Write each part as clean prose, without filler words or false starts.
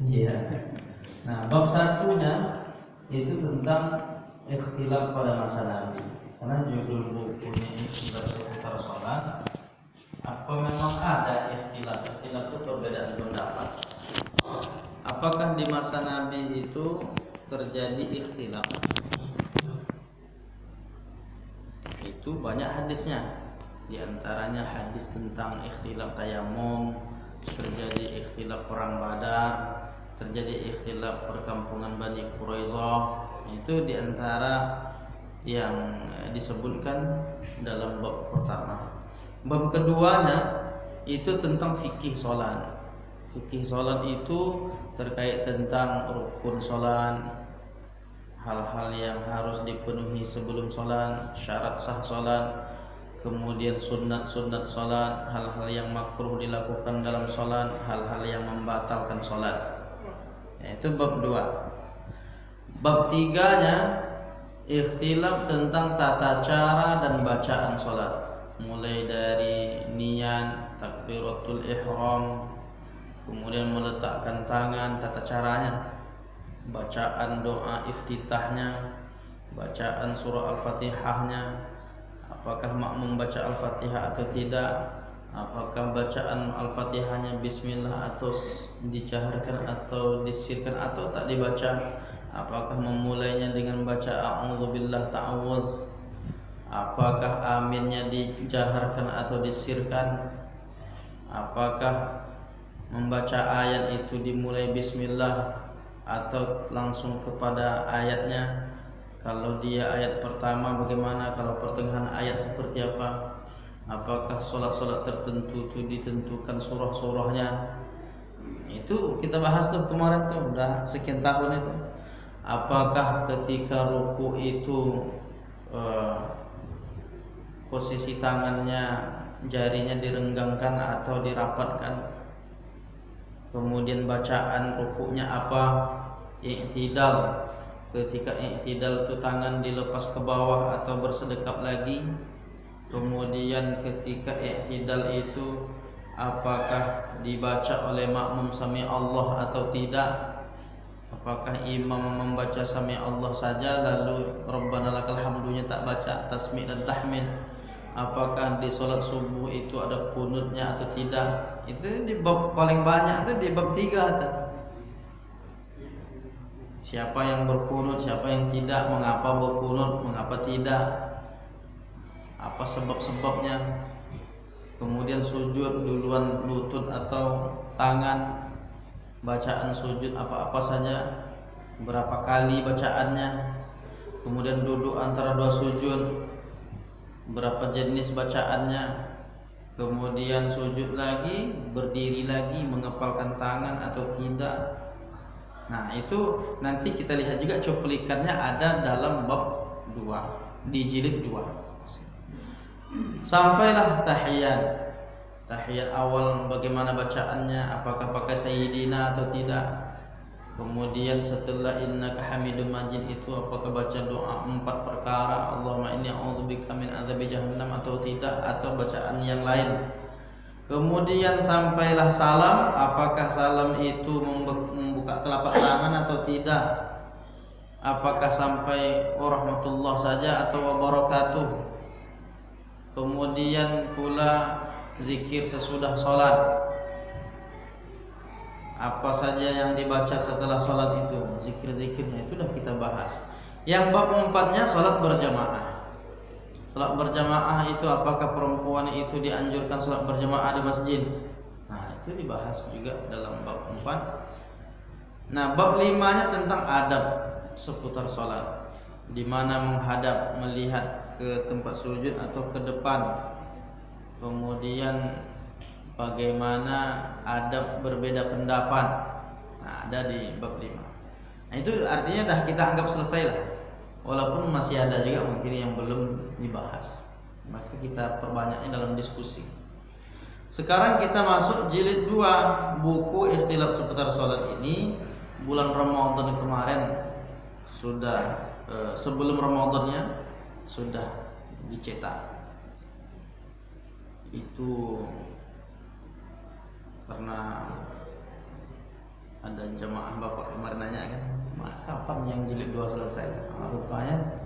Iya. Nah, bab satunya itu tentang ikhtilaf pada masa Nabi. Karena judul bukunya ini sudah seputar sholat. Apa memang ada ikhtilaf? Ikhtilaf itu perbedaan pendapat. Apakah di masa Nabi itu terjadi ikhtilaf? Itu banyak hadisnya. Di antaranya hadis tentang ikhtilaf tayamum, terjadi ikhtilaf perang Badar, terjadi ikhtilaf perkampungan Bani Quraizah. Itu di antara yang disebutkan dalam bab pertama. Bab keduanya itu tentang fikih sholat. Fikih sholat itu terkait tentang rukun sholat, hal-hal yang harus dipenuhi sebelum sholat, syarat sah sholat, kemudian sunat-sunat sholat, hal-hal yang makruh dilakukan dalam sholat, hal-hal yang membatalkan sholat. Itu bab 2. Bab 3-nya ikhtilaf tentang tata cara dan bacaan sholat, mulai dari niat, takbiratul ihram, kemudian meletakkan tangan, tata caranya, bacaan doa iftitahnya, bacaan surah Al-Fatihahnya, apakah makmum baca Al-Fatihah atau tidak, apakah bacaan Al-Fatihahnya bismillah atau dijaharkan atau disirkan atau tak dibaca, apakah memulainya dengan baca a'udzubillah ta'awuz, apakah aminnya dijaharkan atau disirkan, apakah membaca ayat itu dimulai bismillah atau langsung kepada ayatnya. Kalau dia ayat pertama bagaimana, kalau pertengahan ayat seperti apa, apakah sholat-sholat tertentu itu ditentukan surah-surahnya. Itu kita bahas tuh kemarin tuh, udah sekian tahun itu. Apakah ketika ruku itu posisi tangannya, jarinya direnggangkan atau dirapatkan, kemudian bacaan rukuknya apa, i'tidal, ketika i'tidal itu tangan dilepas ke bawah atau bersedekap lagi, kemudian ketika i'tidal itu apakah dibaca oleh makmum sami Allah atau tidak, apakah imam membaca sami Allah saja lalu Rabbana lakal hamdunya tak baca tasmi' dan tahmid, apakah di sholat subuh itu ada kunutnya atau tidak. Itu di bab paling banyak itu di bab 3 tuh. Siapa yang berkunut, siapa yang tidak, mengapa berkunut, mengapa tidak, apa sebab-sebabnya, kemudian sujud duluan lutut atau tangan, bacaan sujud apa-apa saja, berapa kali bacaannya, kemudian duduk antara dua sujud, berapa jenis bacaannya, kemudian sujud lagi, berdiri lagi, mengepalkan tangan atau tidak. Nah itu nanti kita lihat juga cuplikannya ada dalam bab 2 di jilid 2. Sampailah tahiyat. Tahiyat awal bagaimana bacaannya, apakah pakai sayyidina atau tidak. Kemudian setelah innaka hamidum majid itu apakah baca doa 4 perkara, Allahumma inni a'udzubika min adzabi jahannam atau tidak, atau bacaan yang lain. Kemudian sampailah salam, apakah salam itu membuka telapak tangan atau tidak, apakah sampai warahmatullah saja atau wabarakatuh. Kemudian pula zikir sesudah sholat, apa saja yang dibaca setelah sholat itu, zikir-zikirnya itu sudah kita bahas. Yang bab 4-nya sholat berjamaah. Sholat berjamaah itu apakah perempuan itu dianjurkan sholat berjamaah di masjid? Nah itu dibahas juga dalam bab 4. Nah bab 5-nya tentang adab seputar sholat, di mana menghadap, melihat ke tempat sujud atau ke depan. Kemudian bagaimana adab berbeda pendapat. Nah ada di bab 5. Nah itu artinya dah kita anggap selesai lah. Walaupun masih ada juga mungkin yang belum dibahas, maka kita perbanyaknya dalam diskusi. Sekarang kita masuk jilid 2 buku ikhtilaf seputar sholat ini. Bulan Ramadan kemarin sudah sebelum Ramadannya sudah dicetak. Itu karena Ada jamaah bapak kemarin nanya kan, kapan yang jilid 2 selesai? Rupanya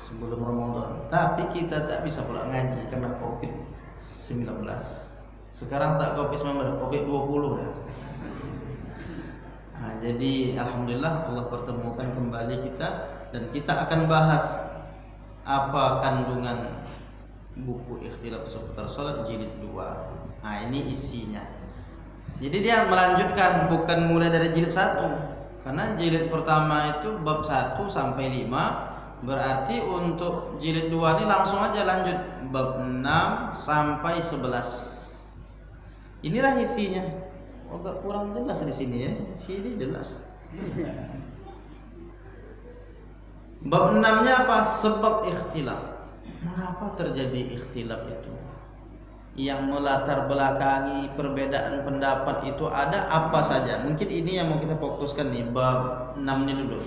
sebelum Ramadan. Tapi kita tak bisa pula ngaji karena COVID-19. Sekarang tak COVID-19, COVID-20 ya. Nah, jadi alhamdulillah Allah pertemukan kembali kita, dan kita akan bahas apa kandungan buku Ikhtilaf Seputar Salat jilid 2. Nah, ini isinya. Jadi dia melanjutkan, bukan mulai dari jilid 1. Karena jilid pertama itu bab 1 sampai 5. Berarti untuk jilid 2 ini langsung aja lanjut bab 6 sampai 11. Inilah isinya. Agak kurang jelas di sini ya. Sini jelas. Bab 6-nya apa? Sebab ikhtilaf. Mengapa terjadi ikhtilaf itu? Yang melatar belakangi perbedaan pendapat itu ada apa saja? Mungkin ini yang mau kita fokuskan nih, bab 6 ini dulu.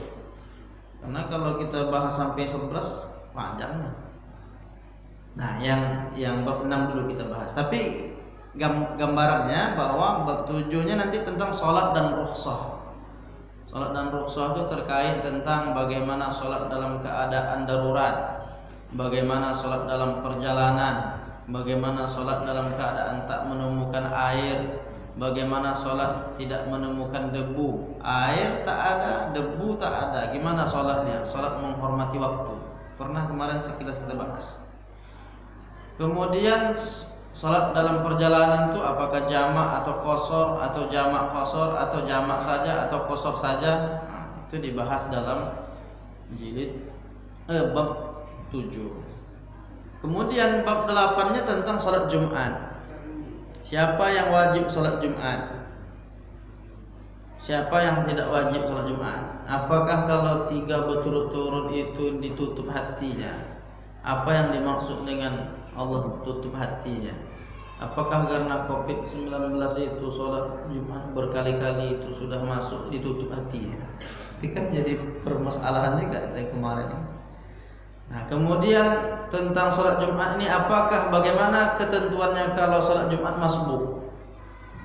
Karena kalau kita bahas sampai 11 panjang. Nah, yang bab 6 dulu kita bahas. Tapi gambarannya bahwa bab 7-nya nanti tentang sholat dan rukhsah. Sholat dan rukhsah itu terkait tentang bagaimana sholat dalam keadaan darurat, bagaimana sholat dalam perjalanan, bagaimana sholat dalam keadaan tak menemukan air, bagaimana sholat tidak menemukan debu, air tak ada, debu tak ada, gimana sholatnya? Sholat menghormati waktu. Pernah kemarin sekilas kita bahas. Kemudian sholat dalam perjalanan itu apakah jamak atau qashar, atau jamak qashar, atau jamak saja, atau qashar saja. Nah, itu dibahas dalam jilid bab 7. Kemudian bab 8-nya tentang sholat Jumat. Siapa yang wajib sholat Jumat? Siapa yang tidak wajib sholat Jumat? Apakah kalau 3 berturut-turut itu ditutup hatinya? Apa yang dimaksud dengan Allah tutup hatinya? Apakah karena COVID-19 itu sholat Jumat berkali-kali itu sudah masuk ditutup hatinya? Itu kan jadi permasalahannya kayak kemarin ini. Nah, kemudian tentang sholat Jumat ini, apakah bagaimana ketentuannya kalau sholat Jumat masbuk?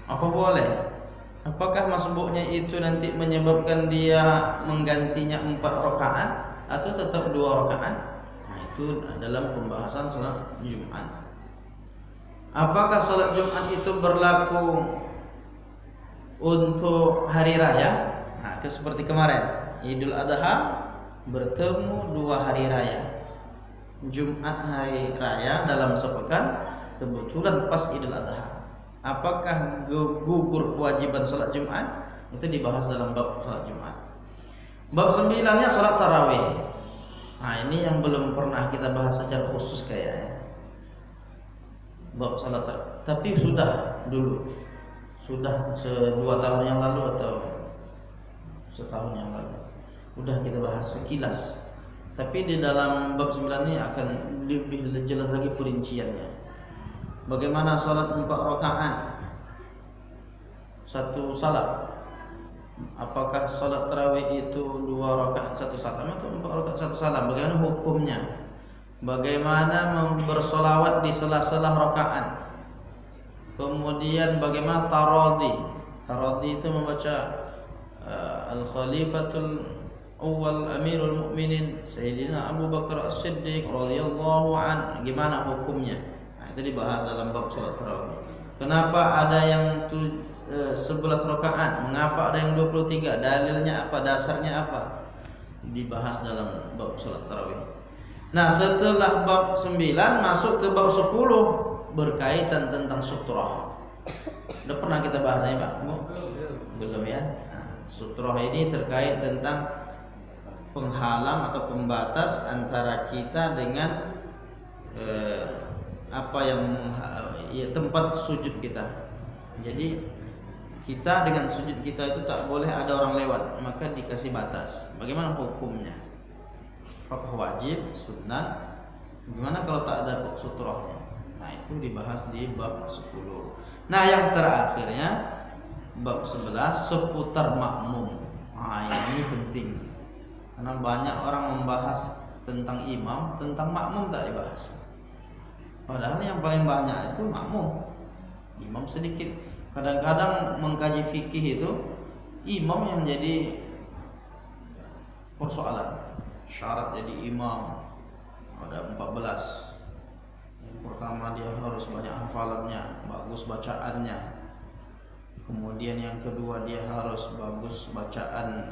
Apa boleh? Apakah masbuknya itu nanti menyebabkan dia menggantinya 4 rakaat atau tetap 2 rakaat? Nah, itu dalam pembahasan sholat Jumat. Apakah sholat Jumat itu berlaku untuk hari raya? Nah, seperti kemarin Idul Adha bertemu 2 hari raya. Jumat hari raya dalam sepekan, kebetulan pas Idul Adha. Apakah gugur kewajiban sholat Jumat? Itu dibahas dalam bab sholat Jumat. Bab 9-nya sholat tarawih. Nah, ini yang belum pernah kita bahas secara khusus kayaknya. Bab sholat tarawih. Tapi sudah dulu, sudah 2 tahun yang lalu atau setahun yang lalu, udah kita bahas sekilas. Tapi di dalam bab 9 ini akan lebih jelas lagi perinciannya. Bagaimana sholat 4 rakaat 1 salam? Apakah sholat tarawih itu 2 rakaat 1 salam atau 4 rakaat 1 salam? Bagaimana hukumnya? Bagaimana bersolawat di sela-sela rakaat? Kemudian bagaimana taradhi? Taradhi itu membaca Al-Khalifatul Awal Amirul Mukminin Sayyidina Abu Bakar As-Siddiq radhiyallahu an, gimana hukumnya? Nah, itu dibahas dalam bab salat tarawih. Kenapa ada yang 11 rakaat? Mengapa ada yang 23? Dalilnya apa? Dasarnya apa? Dibahas dalam bab salat tarawih. Nah, setelah bab 9 masuk ke bab 10 berkaitan tentang sutrah. Udah pernah kita bahasnya, Pak? Belum ya? Nah, sutrah ini terkait tentang penghalang atau pembatas antara kita dengan apa yang ya, tempat sujud kita. Jadi kita dengan sujud kita itu tak boleh ada orang lewat, maka dikasih batas. Bagaimana hukumnya? Apakah wajib, sunnah? Bagaimana kalau tak ada sutrahnya? Nah, itu dibahas di bab 10. Nah, yang terakhirnya bab 11 seputar makmum. Nah, ini penting. Karena banyak orang membahas tentang imam, tentang makmum tak dibahas. Padahal yang paling banyak itu makmum. Imam sedikit. Kadang-kadang mengkaji fikih itu imam yang jadi persoalan. Syarat jadi imam ada 14. Yang pertama dia harus banyak hafalannya, bagus bacaannya. Kemudian yang kedua dia harus bagus bacaan,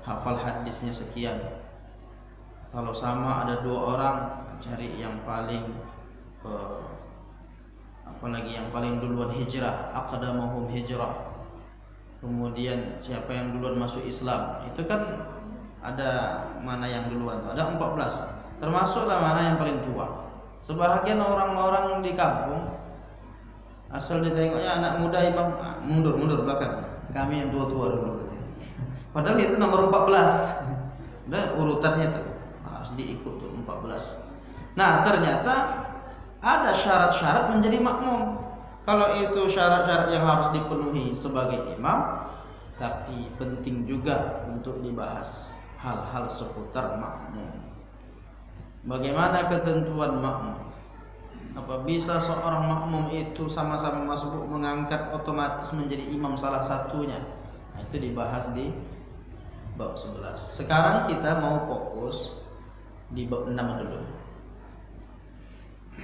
hafal hadisnya sekian. Kalau sama ada 2 orang, cari yang paling apalagi yang paling duluan hijrah, aqdamahum hijrah. Kemudian siapa yang duluan masuk Islam, itu kan ada mana yang duluan, ada 14. Termasuklah mana yang paling tua. Sebahagian orang-orang di kampung asal ditengoknya anak muda imam, mundur belakang. Kami yang tua-tua dulu. Padahal itu nomor 14. Udah urutannya tuh harus diikut tuh 14. Nah, ternyata ada syarat-syarat menjadi makmum. Kalau itu syarat-syarat yang harus dipenuhi sebagai imam, tapi penting juga untuk dibahas hal-hal seputar makmum. Bagaimana ketentuan makmum? Apa bisa seorang makmum itu sama-sama masbuk mengangkat otomatis menjadi imam salah satunya? Nah, itu dibahas di bab 11. Sekarang kita mau fokus di bab 6 dulu.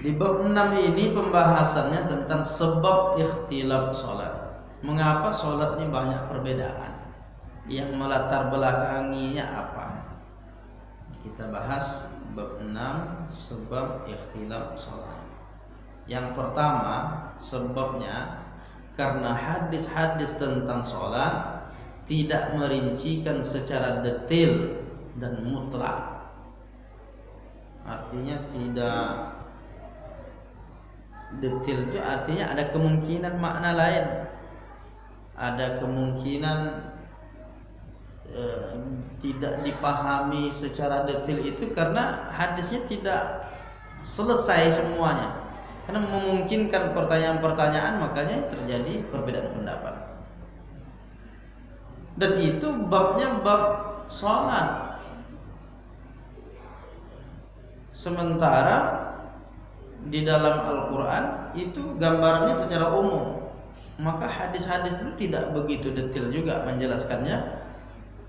Di bab 6 ini pembahasannya tentang sebab ikhtilaf sholat. Mengapa sholat ini banyak perbedaan? Yang melatar belakanginya apa? Kita bahas bab 6 sebab ikhtilaf sholat. Yang pertama sebabnya karena hadis-hadis tentang sholat tidak merincikan secara detail dan mutlak. Artinya tidak detail itu artinya ada kemungkinan makna lain, ada kemungkinan tidak dipahami secara detail itu karena hadisnya tidak selesai semuanya, karena memungkinkan pertanyaan-pertanyaan, makanya terjadi perbedaan pendapat. Dan itu babnya bab sholat. Sementara di dalam Al-Quran itu gambarannya secara umum, maka hadis-hadis itu tidak begitu detail juga menjelaskannya.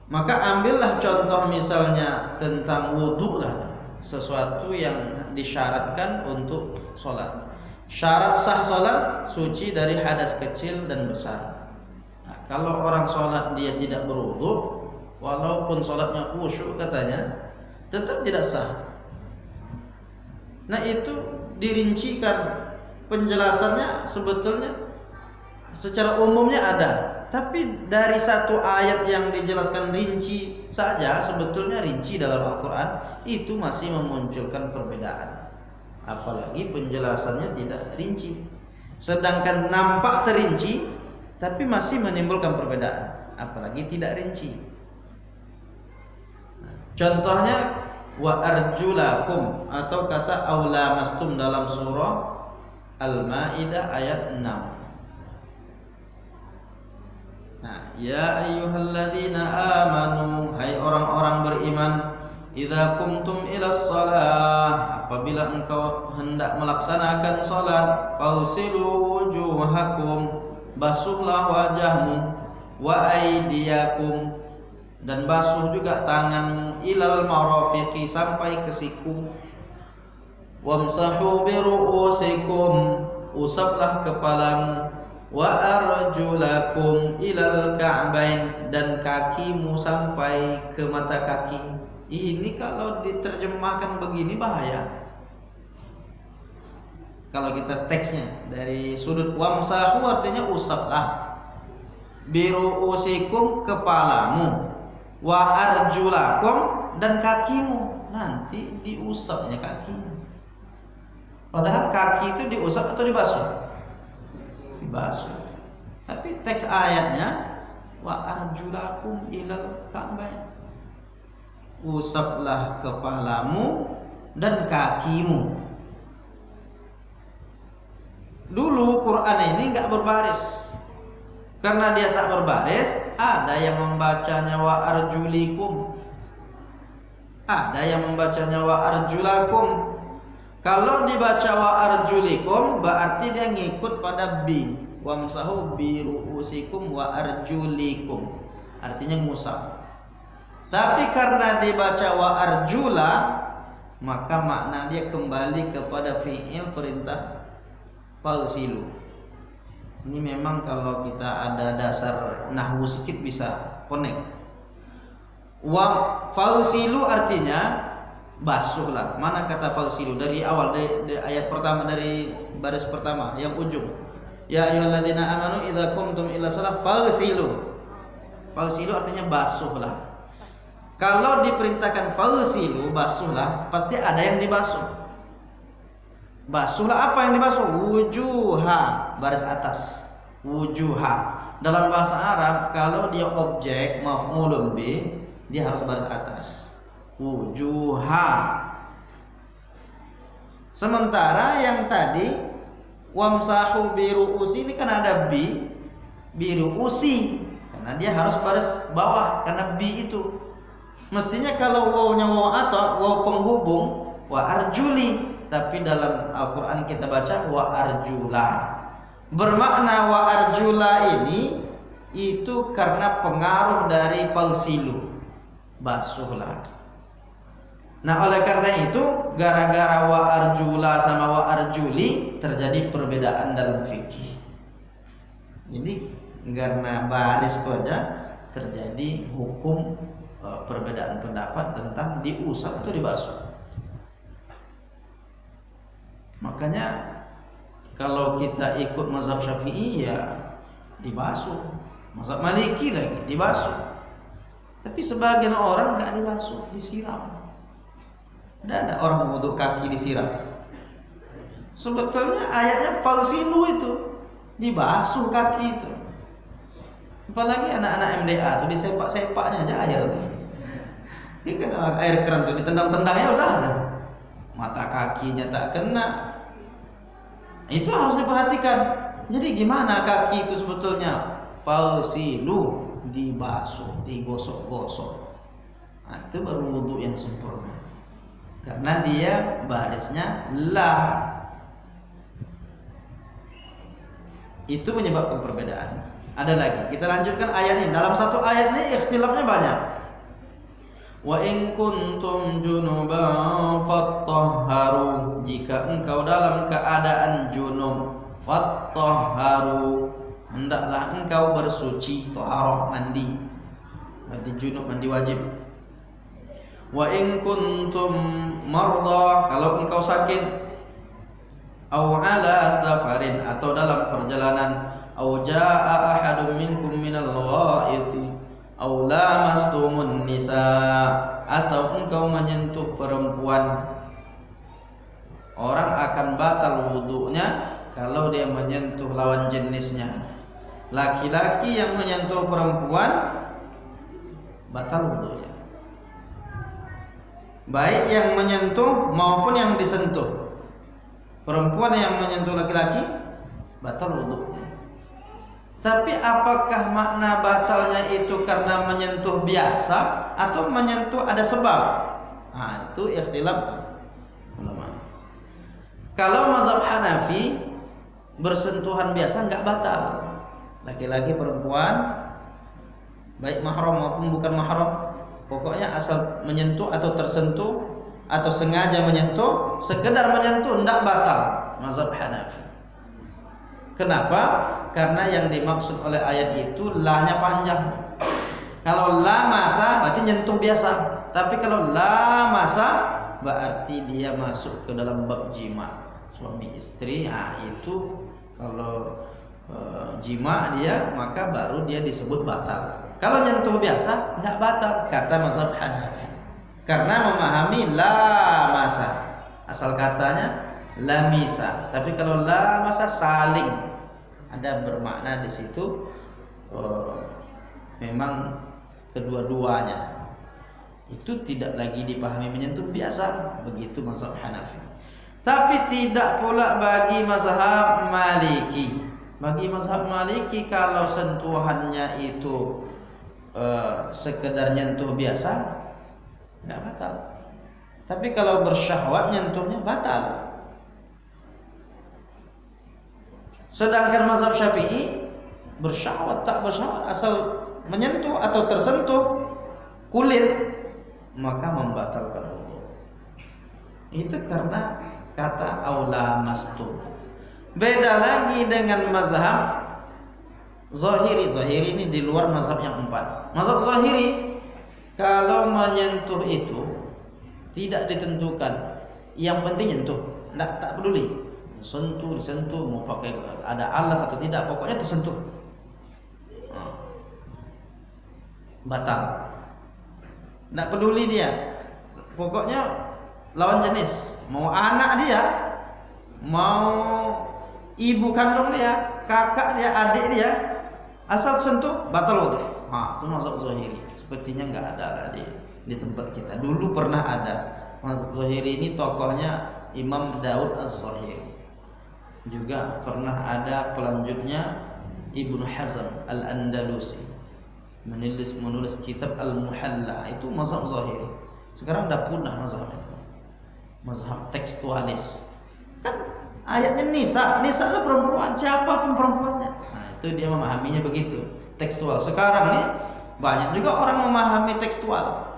Maka ambillah contoh misalnya tentang wudhu lah, sesuatu yang disyaratkan untuk sholat. Syarat sah sholat suci dari hadas kecil dan besar. Nah, kalau orang sholat dia tidak berwudhu, walaupun sholatnya khusyuk katanya, tetap tidak sah. Nah, itu dirincikan penjelasannya sebetulnya secara umumnya ada, tapi dari satu ayat yang dijelaskan rinci saja, sebetulnya rinci dalam Al-Quran itu masih memunculkan perbedaan. Apalagi penjelasannya tidak rinci, sedangkan nampak terinci tapi masih menimbulkan perbedaan, apalagi tidak rinci. Contohnya wa arjulakum atau kata aulamastum dalam surah Al-Maidah ayat 6. Nah, ya ayyuhalladzina amanu, hai orang-orang beriman, idza kumtum ilas shalah, apabila engkau hendak melaksanakan salat, fausilu wujuhakum, basuhlah wajahmu, wa aydiyakum, dan basuh juga tanganmu, ilal marafiqi, sampai ke siku, wamsahu bi ru'usikum, usaplah kepalamu, wa arjulakum ilal ka'bain, dan kakimu sampai ke mata kaki. Ini kalau diterjemahkan begini bahaya. Kalau kita teksnya dari sudut wamsahu artinya usaplah, biru'usikum kepalamu, wa arjulakum dan kakimu, nanti diusapnya kakinya. Padahal kaki itu diusap atau dibasuh? Dibasuh. Tapi teks ayatnya wa arjulakum ilal ka'bain, usaplah kepalamu dan kakimu. Dulu Quran ini enggak berbaris. Karena dia tak berbaris, ada yang membacanya wa arjulikum, ada yang membacanya wa arjulakum. Kalau dibaca wa arjulikum berarti dia ngikut pada bi, wamsahu bi ru'usikum wa arjulikum. artinya ngusap. Tapi karena dibaca wa arjula, maka makna dia kembali kepada fi'il perintah fagsilu. Ini memang kalau kita ada dasar nahwu sedikit bisa connect. Wa fagsilu artinya basuhlah. Mana kata fagsilu? Dari awal, dari ayat pertama, dari baris pertama yang ujung. Ya ayyuhalladzina amanu idza qumtum ila shalah fagsilu. Fagsilu artinya basuhlah. Kalau diperintahkan fagsilu, basuhlah, pasti ada yang dibasuh. Basuhlah, apa yang dibasuh? Wujuha, baris atas. Wujuha. Dalam bahasa Arab kalau dia objek maf'ulun bih, dia harus baris atas. Wujuha. Sementara yang tadi wamsahu biru'usi, ini kan ada biru'usi, karena dia harus baris bawah, karena bi itu. Mestinya kalau wawnya waw atau waw penghubung wa arjuli, tapi dalam Al-Quran kita baca wa arjula. Bermakna wa arjula ini itu karena pengaruh dari fagsilu, basuhlah. Nah, oleh karena itu gara-gara wa arjula sama wa arjuli terjadi perbedaan dalam fikih. Jadi karena baris itu aja terjadi hukum perbedaan pendapat tentang diusap atau dibasuh. Makanya kalau kita ikut mazhab Syafi'i ya dibasuh, mazhab Maliki lagi dibasuh. Tapi sebagian orang nggak dibasuh, disiram. Ada orang wudu kaki disiram. Sebetulnya ayatnya fagsilu itu, dibasuh kaki itu. Apalagi anak-anak MDA tuh disepak-sepaknya aja air tuh. Ini kan air keran tuh ditendang-tendangnya udah ada. Mata kakinya tak kena. Itu harus diperhatikan. Jadi gimana kaki itu sebetulnya? Fagsilu, dibasuh, digosok-gosok. Nah, itu baru wudu yang sempurna. Karena dia barisnya la. Itu menyebabkan perbedaan. Ada lagi, kita lanjutkan ayat ini. Dalam satu ayat ini ikhtilafnya banyak. Wa in kuntum junuban fattahharu, jika engkau dalam keadaan junub, fattahharu, hendaklah engkau bersuci, taharah, mandi. Mandi junub, mandi wajib. Wa in kuntum marda, kalau engkau sakit, au ala safarin, atau dalam perjalanan, au jaa ahadun minkum minal ghaiti, au lamastumun nisa, atau engkau menyentuh perempuan. Orang akan batal wudunya kalau dia menyentuh lawan jenisnya. Laki-laki yang menyentuh perempuan batal wudunya, baik yang menyentuh maupun yang disentuh. Perempuan yang menyentuh laki-laki batal wudunya. Tapi apakah makna batalnya itu karena menyentuh biasa atau menyentuh ada sebab? Nah, itu ikhtilaf ulama. Kalau mazhab Hanafi, bersentuhan biasa enggak batal. Laki-laki, perempuan, baik mahram maupun bukan mahram, pokoknya asal menyentuh atau tersentuh atau sengaja menyentuh, sekedar menyentuh enggak batal mazhab Hanafi. Kenapa? Karena yang dimaksud oleh ayat itu la-nya panjang. Kalau la masa berarti nyentuh biasa. Tapi kalau la masa berarti dia masuk ke dalam bab jima, suami istri. Nah, itu kalau jima dia, maka baru dia disebut batal. Kalau nyentuh biasa enggak batal kata mazhab Hanafi. Karena memahami la masa, asal katanya la misa. Tapi kalau la masa saling, ada bermakna di situ memang kedua-duanya itu tidak lagi dipahami menyentuh biasa, begitu mazhab Hanafi. Tapi tidak pula bagi mazhab Maliki. Bagi mazhab Maliki kalau sentuhannya itu sekedar nyentuh biasa enggak batal. Tapi kalau bersyahwat nyentuhnya batal. Sedangkan mazhab Syafi'i bersyahwat tak bersyahwat asal menyentuh atau tersentuh kulit, maka membatalkan wudu. Itu karena kata aula mastu. Beda lagi dengan mazhab Zahiri. Zahiri ini di luar mazhab yang 4. Mazhab Zahiri, kalau menyentuh itu tidak ditentukan, yang penting nyentuh, tak peduli sentuh, disentuh, mau pakai ada alas atau tidak, pokoknya tersentuh, batal. Tak peduli dia, pokoknya lawan jenis, mau anak dia, mau ibu kandung dia, kakak dia, adik dia, asal sentuh batal wudu. Itu mazhab Zahiri. Sepertinya nggak ada lah di tempat kita. Dulu pernah ada. Mazhab Zahiri ini tokohnya Imam Daud Az-Zahiri. Juga pernah ada pelanjutnya Ibnu Hazm Al-Andalusi, menulis kitab Al-Muhalla. Itu mazhab Zahiri. Sekarang udah punah mazhab itu. Mazhab tekstualis. Kan ayatnya Nisa itu perempuan, siapapun perempuannya. Nah, itu dia memahaminya begitu, tekstual. Sekarang nih banyak juga orang memahami tekstual.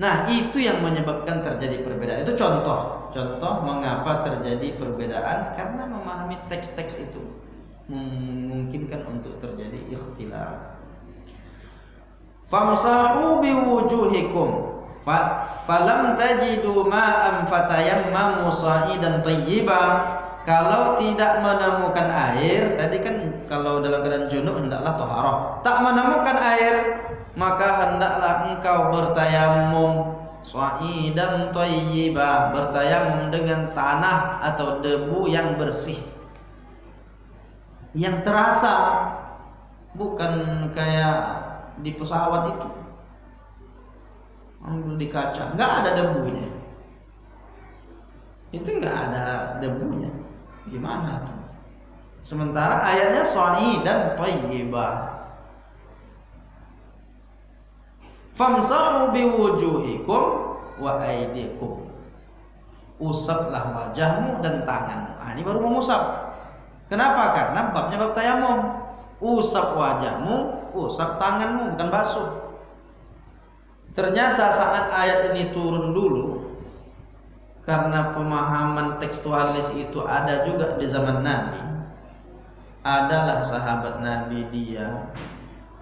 Nah, itu yang menyebabkan terjadi perbedaan. Itu contoh mengapa terjadi perbedaan, karena memahami teks-teks itu memungkinkan untuk terjadi ikhtilaf. Famsahu biwujuhikum falam tajidu ma'am fatayammamu sa'idan thayyiba. Kalau tidak menemukan air, tadi kan kalau dalam keadaan junub hendaklah taharah. Tak menemukan air, maka hendaklah engkau bertayamum sa'idan thayyiba, bertayamum dengan tanah atau debu yang bersih, yang terasa, bukan kayak di pesawat itu ambil di kaca, nggak ada debunya. Itu nggak ada debunya, gimana tuh? Sementara ayatnya sa'idan thayyiba. Famsahu biwujuhikum wa aydikum. Usaplah wajahmu dan tanganmu. Ini baru mengusap. Kenapa? Karena babnya bab tayamum. Usap wajahmu, usap tanganmu, bukan basuh. Ternyata saat ayat ini turun dulu, karena pemahaman tekstualis itu ada juga di zaman Nabi. Adalah sahabat Nabi, dia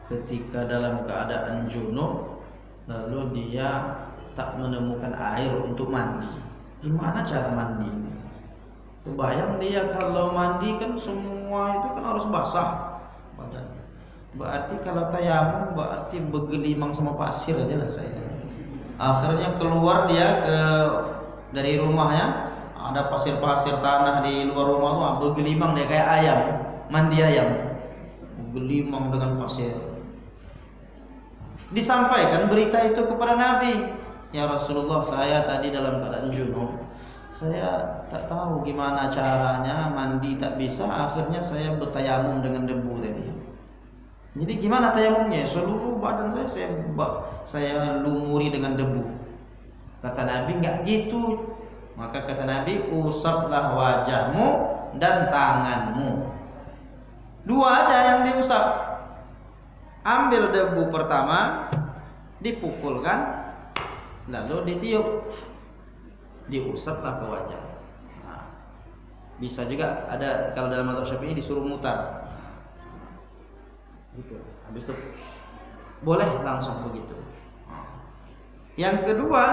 ketika dalam keadaan junub, lalu dia tak menemukan air untuk mandi. Gimana cara mandi ini? Kebayang dia kalau mandi kan semua itu kan harus basah badannya. Berarti kalau tayamum berarti bergelimang sama pasir aja lah saya. Akhirnya keluar dia dari rumahnya, ada pasir-pasir tanah di luar rumah tuh, bergelimang dia kayak ayam, mandi ayam, bergelimang dengan pasir. Disampaikan berita itu kepada Nabi, ya Rasulullah, saya tadi dalam keadaan junub, saya tak tahu gimana caranya, mandi tak bisa, akhirnya saya bertayamum dengan debu tadi. Jadi gimana tayamumnya? Seluruh badan saya lumuri dengan debu. Kata Nabi, enggak gitu. Maka kata Nabi, usaplah wajahmu dan tanganmu. Dua aja yang diusap. Ambil debu pertama, dipukulkan, lalu ditiup, diusaplah ke wajah. Nah, bisa juga ada kalau dalam mazhab Syafi'i disuruh mutar. Gitu. Habis itu boleh langsung begitu. Yang kedua,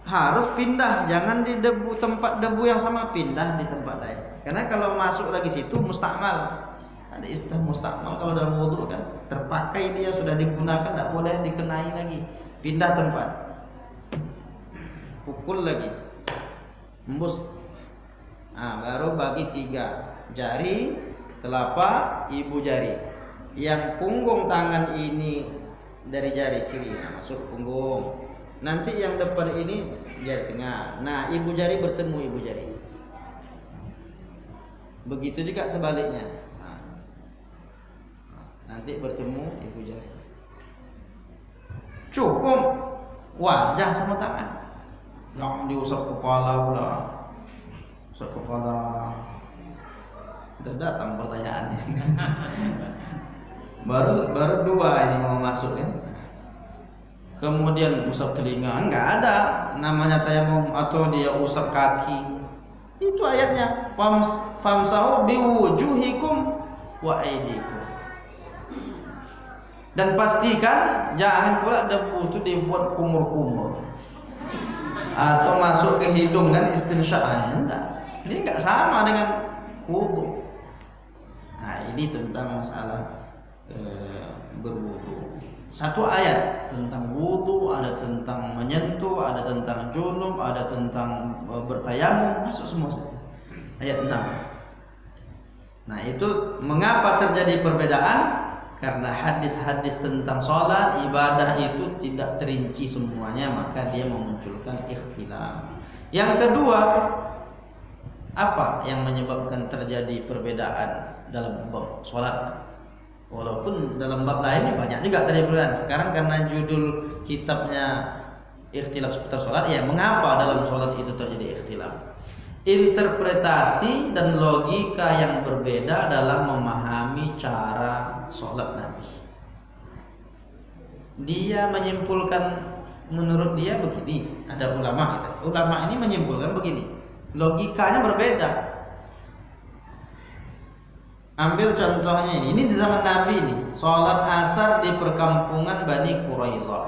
harus pindah, jangan di tempat debu yang sama, pindah di tempat lain. Karena kalau masuk lagi situ mustakmal. Ada istilah mustakmal kalau dalam wudu kan, terpakai dia sudah digunakan, tidak boleh dikenai lagi. Pindah tempat. Pukul lagi. Embus. Nah, baru bagi 3. Jari, telapak, ibu jari. Yang punggung tangan ini dari jari kiri, masuk punggung. Nanti yang depan ini jari tengah. Nah, ibu jari bertemu ibu jari. Begitu juga sebaliknya. Nah, nanti bertemu ibu jari. Cukup wajah sama tangan. Jangan diusap kepala pula. Usap kepala. Udah datang pertanyaannya. baru dua ini mau masuk ya. Kemudian usap telinga, enggak ada namanya tayamum atau dia usap kaki. Itu ayatnya. Famsahu biwujuhikum wa aydikum. Dan pastikan jangan pula debu itu dibuat kumur-kumur atau masuk ke hidung dan istinsyaq. Enggak. Ini enggak sama dengan wudu. Nah, ini tentang masalah berwudu. Satu ayat tentang wudu, ada tentang menyentuh, ada tentang junub, ada tentang bertayamum, masuk semua. Ayat 6. Nah, itu mengapa terjadi perbedaan? Karena hadis-hadis tentang sholat, ibadah itu tidak terinci semuanya, maka dia memunculkan ikhtilaf. Yang kedua, apa yang menyebabkan terjadi perbedaan dalam bab sholat? Walaupun dalam bab lain banyak juga terjadi perbedaan. Sekarang karena judul kitabnya ikhtilaf seputar sholat, ya mengapa dalam sholat itu terjadi ikhtilaf? Interpretasi dan logika yang berbeda dalam memahami cara sholat Nabi. Dia menyimpulkan menurut dia begini. Ada ulama gitu. Ulama ini menyimpulkan begini. Logikanya berbeda. Ambil contohnya ini di zaman Nabi ini, sholat asar di perkampungan Bani Quraizah.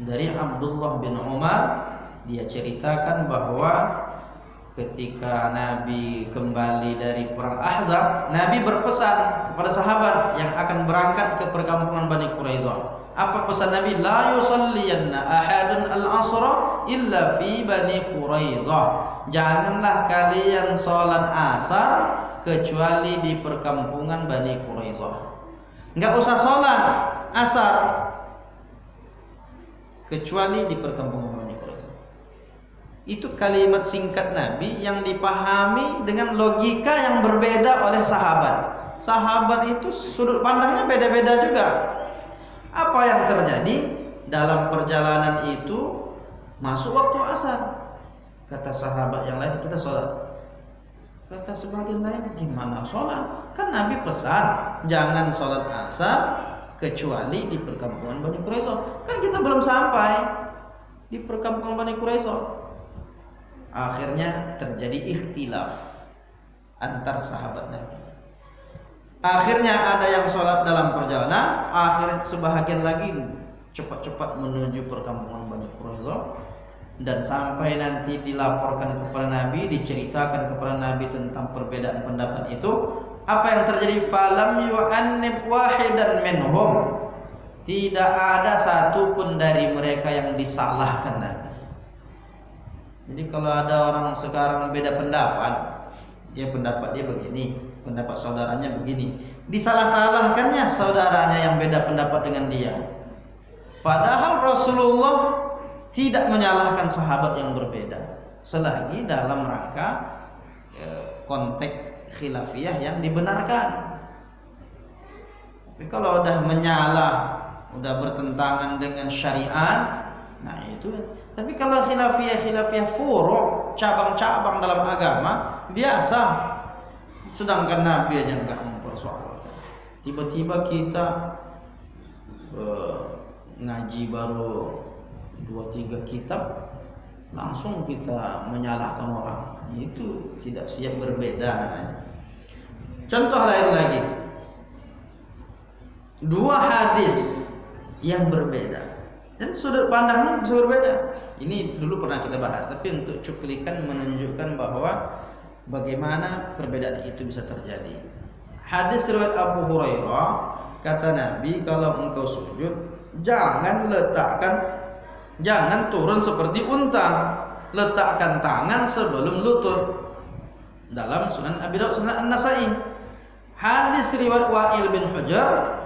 Dari Abdullah bin Umar, dia ceritakan bahwa ketika Nabi kembali dari perang Ahzab, Nabi berpesan kepada sahabat yang akan berangkat ke perkampungan Bani Quraizah. Apa pesan Nabi? La yusalliyanna ahadun al-asra illa fi Bani Quraizah. Janganlah kalian sholat asar kecuali di perkampungan Bani Quraizah. Enggak usah sholat asar kecuali di perkampungan Bani Quraizah. Itu kalimat singkat Nabi yang dipahami dengan logika yang berbeda oleh sahabat. Sahabat itu sudut pandangnya beda-beda juga. Apa yang terjadi dalam perjalanan itu? Masuk waktu asar. Kata sahabat yang lain, kita sholat. Kata sebagian lain, gimana sholat? Kan Nabi pesan jangan sholat asar kecuali di perkampungan Bani Quraizah. Kan kita belum sampai di perkampungan Bani Quraizah. Akhirnya terjadi ikhtilaf antar sahabat Nabi. Akhirnya ada yang sholat dalam perjalanan, akhirnya sebahagian lagi cepat-cepat menuju perkampungan Bani Quraizah. Dan sampai nanti dilaporkan kepada Nabi, diceritakan kepada Nabi tentang perbedaan pendapat itu. Apa yang terjadi? Falam yu'annib wahidan minhum. Tidak ada satu pun dari mereka yang disalahkan Nabi. Jadi kalau ada orang sekarang beda pendapat, pendapat dia begini, pendapat saudaranya begini, disalah-salahkannya saudaranya yang beda pendapat dengan dia. Padahal Rasulullah tidak menyalahkan sahabat yang berbeda selagi dalam rangka konteks khilafiyah yang dibenarkan. Tapi kalau udah menyalah, udah bertentangan dengan syariat, nah itu. Tapi kalau khilafiyah furu', cabang-cabang dalam agama biasa, sedangkan Nabi aja enggak mempersoalkan. Tiba-tiba kita ngaji baru 2-3 kitab langsung kita menyalahkan orang. Itu tidak siap, berbeda namanya. Contoh lain lagi, 2 hadis yang berbeda dan sudut pandangnya bisa berbeda. Ini dulu pernah kita bahas, tapi untuk cuplikan menunjukkan bahwa bagaimana perbedaan itu bisa terjadi. Hadis riwayat Abu Hurairah, kata Nabi, kalau engkau sujud jangan turun seperti unta, letakkan tangan sebelum lutut. Dalam Sunan Abi Dawud, Sunan An-Nasa'i. Hadis riwayat Wa'il bin Hujr,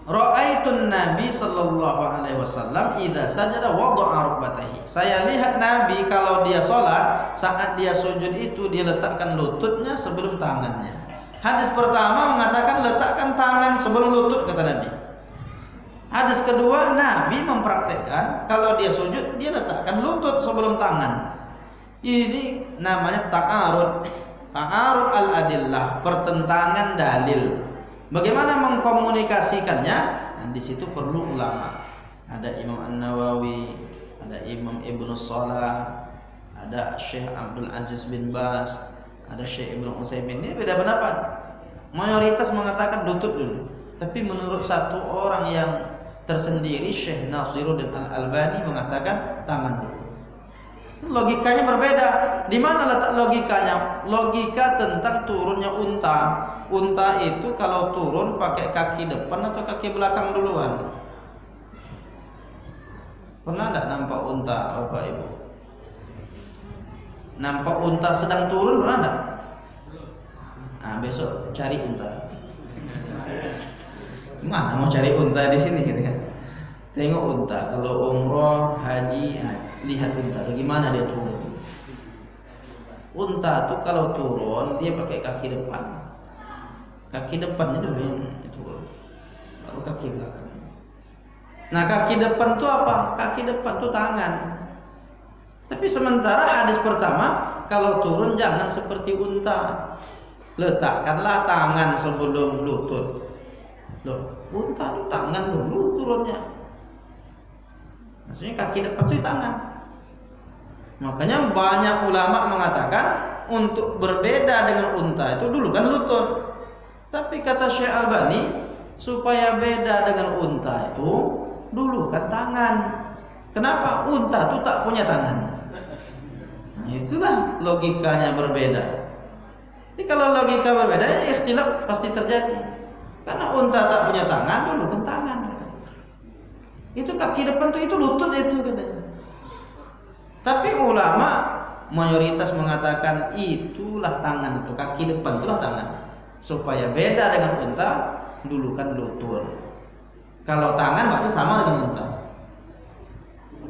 ra'aitun Nabi sallallahu alaihi wasallam idza sajada wada'a rukbatayhi. Saya lihat Nabi kalau dia salat, saat dia sujud itu dia letakkan lututnya sebelum tangannya. Hadis pertama mengatakan letakkan tangan sebelum lutut, kata Nabi. Hadis kedua, Nabi mempraktekkan kalau dia sujud dia letakkan lutut sebelum tangan. Ini namanya ta'arud al-adillah, pertentangan dalil. Bagaimana mengkomunikasikannya? Nah, di situ perlu ulama. Ada Imam An-Nawawi, ada Imam Ibnu Shalah, ada Syekh Abdul Aziz bin Baz, ada Syekh Ibnu Utsaimin. Ini beda pendapat. Mayoritas mengatakan lutut dulu. Tapi menurut satu orang yang tersendiri, Syekh Nasiruddin Al-Albani mengatakan tangan dulu. Logikanya berbeda. Di mana letak logikanya? Logika tentang turunnya unta. Unta itu kalau turun pakai kaki depan atau kaki belakang duluan? Pernah enggak nampak unta, Bapak Ibu? Nampak unta sedang turun, pernah enggak? Nah, besok cari unta. Mana mau cari unta di sini gitu kan? Tengok unta, kalau umroh, haji, lihat unta, bagaimana dia turun. Unta tuh kalau turun dia pakai kaki depan. Kaki depannya dulu yang turun, baru kaki belakang. Nah, kaki depan tuh apa? Kaki depan tuh tangan. Tapi sementara hadis pertama, kalau turun jangan seperti unta. Letakkanlah tangan sebelum lutut. Loh, unta tuh tangan dulu turunnya. Maksudnya kaki depan itu tangan. Makanya banyak ulama mengatakan untuk berbeda dengan unta itu dulu kan lutut. Tapi kata Syekh Albani, supaya beda dengan unta itu dulu kan tangan. Kenapa? Unta itu tak punya tangan. Nah, itulah logikanya berbeda. Jadi kalau logika berbeda, ya ikhtilaf pasti terjadi. Karena unta tak punya tangan, dulu kan tangan. Itu kaki depan tuh itu lutut itu katanya. Tapi ulama mayoritas mengatakan itulah tangan itu, kaki depan itulah tangan. Supaya beda dengan unta, dulu kan lutut. Kalau tangan berarti sama dengan unta.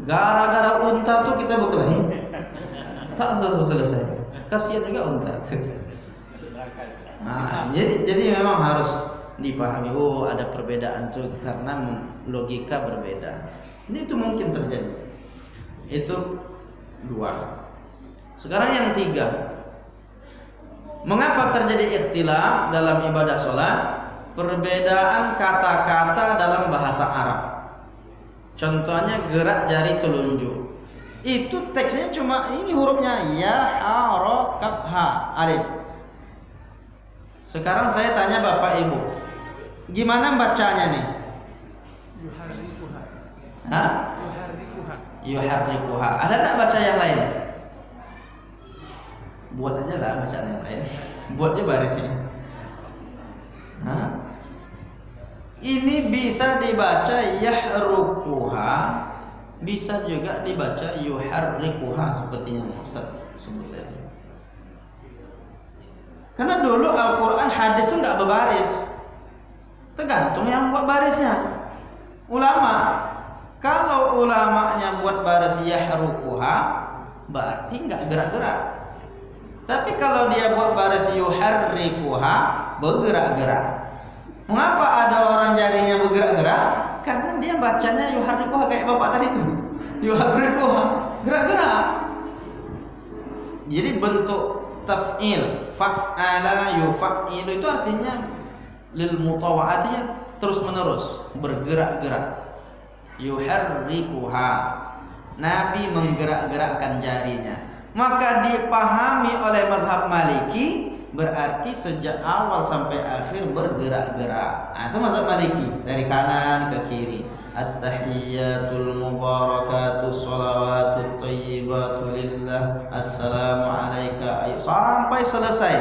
Gara-gara unta tuh kita berkelahi, tak selesai. Kasihan juga unta. Nah, jadi memang harus dipahami, oh ada perbedaan itu karena logika berbeda. Ini itu mungkin terjadi. Itu dua. Sekarang yang tiga, mengapa terjadi ikhtilaf dalam ibadah sholat? Perbedaan kata-kata dalam bahasa Arab. Contohnya gerak jari telunjuk. Itu teksnya cuma ini hurufnya ya, ha, ro, kaf, ha, alif. Sekarang saya tanya Bapak Ibu, gimana bacanya nih? Yuharrikuha. Hah? Yuharrikuha. Yuharrikuha. Ada tak baca yang lain? Buat aja lah bacaan yang lain. Buatnya barisnya. Hah? Ini bisa dibaca yahrukuha, bisa juga dibaca yuharrikuha seperti yang Ustaz sebut tadi. Karena dulu Al-Quran hadis itu nggak berbaris, tergantung yang buat barisnya. Ulama, kalau ulamanya buat baris yahrukuha, berarti nggak gerak-gerak. Tapi kalau dia buat baris yuharrikuha, bergerak-gerak. Mengapa ada orang jarinya bergerak-gerak? Karena dia bacanya yuharrikuha kayak bapak tadi itu. Yuharrikuha, gerak-gerak. Jadi bentuk taf'il, fa'ala yufa'il itu artinya lil mutawa'atinya terus menerus, bergerak-gerak. Yuharrikuha, Nabi menggerak-gerakkan jarinya. Maka dipahami oleh mazhab Maliki berarti sejak awal sampai akhir bergerak-gerak. Nah, itu mazhab Maliki, dari kanan ke kiri. At-tahiyyatul mubarakatuh sholawatut thayyibatu lillah, assalamu alayka, ayo sampai selesai.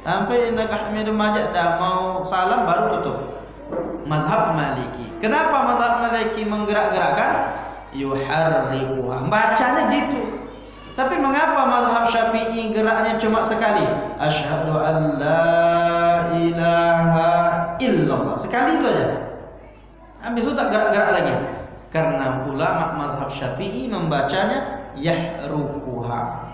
Sampai innaka hamidum majid, dah mau salam baru tutup. Mazhab Maliki. Kenapa mazhab Maliki menggerak-gerakkan? Yuharrikuha, bacanya gitu. Tapi mengapa mazhab Syafi'i geraknya cuma sekali? Asyhadu an la ilaha illallah. Sekali itu aja. Habis itu tak gerak-gerak lagi. Karena ulama mazhab Syafi'i membacanya yahrukuha.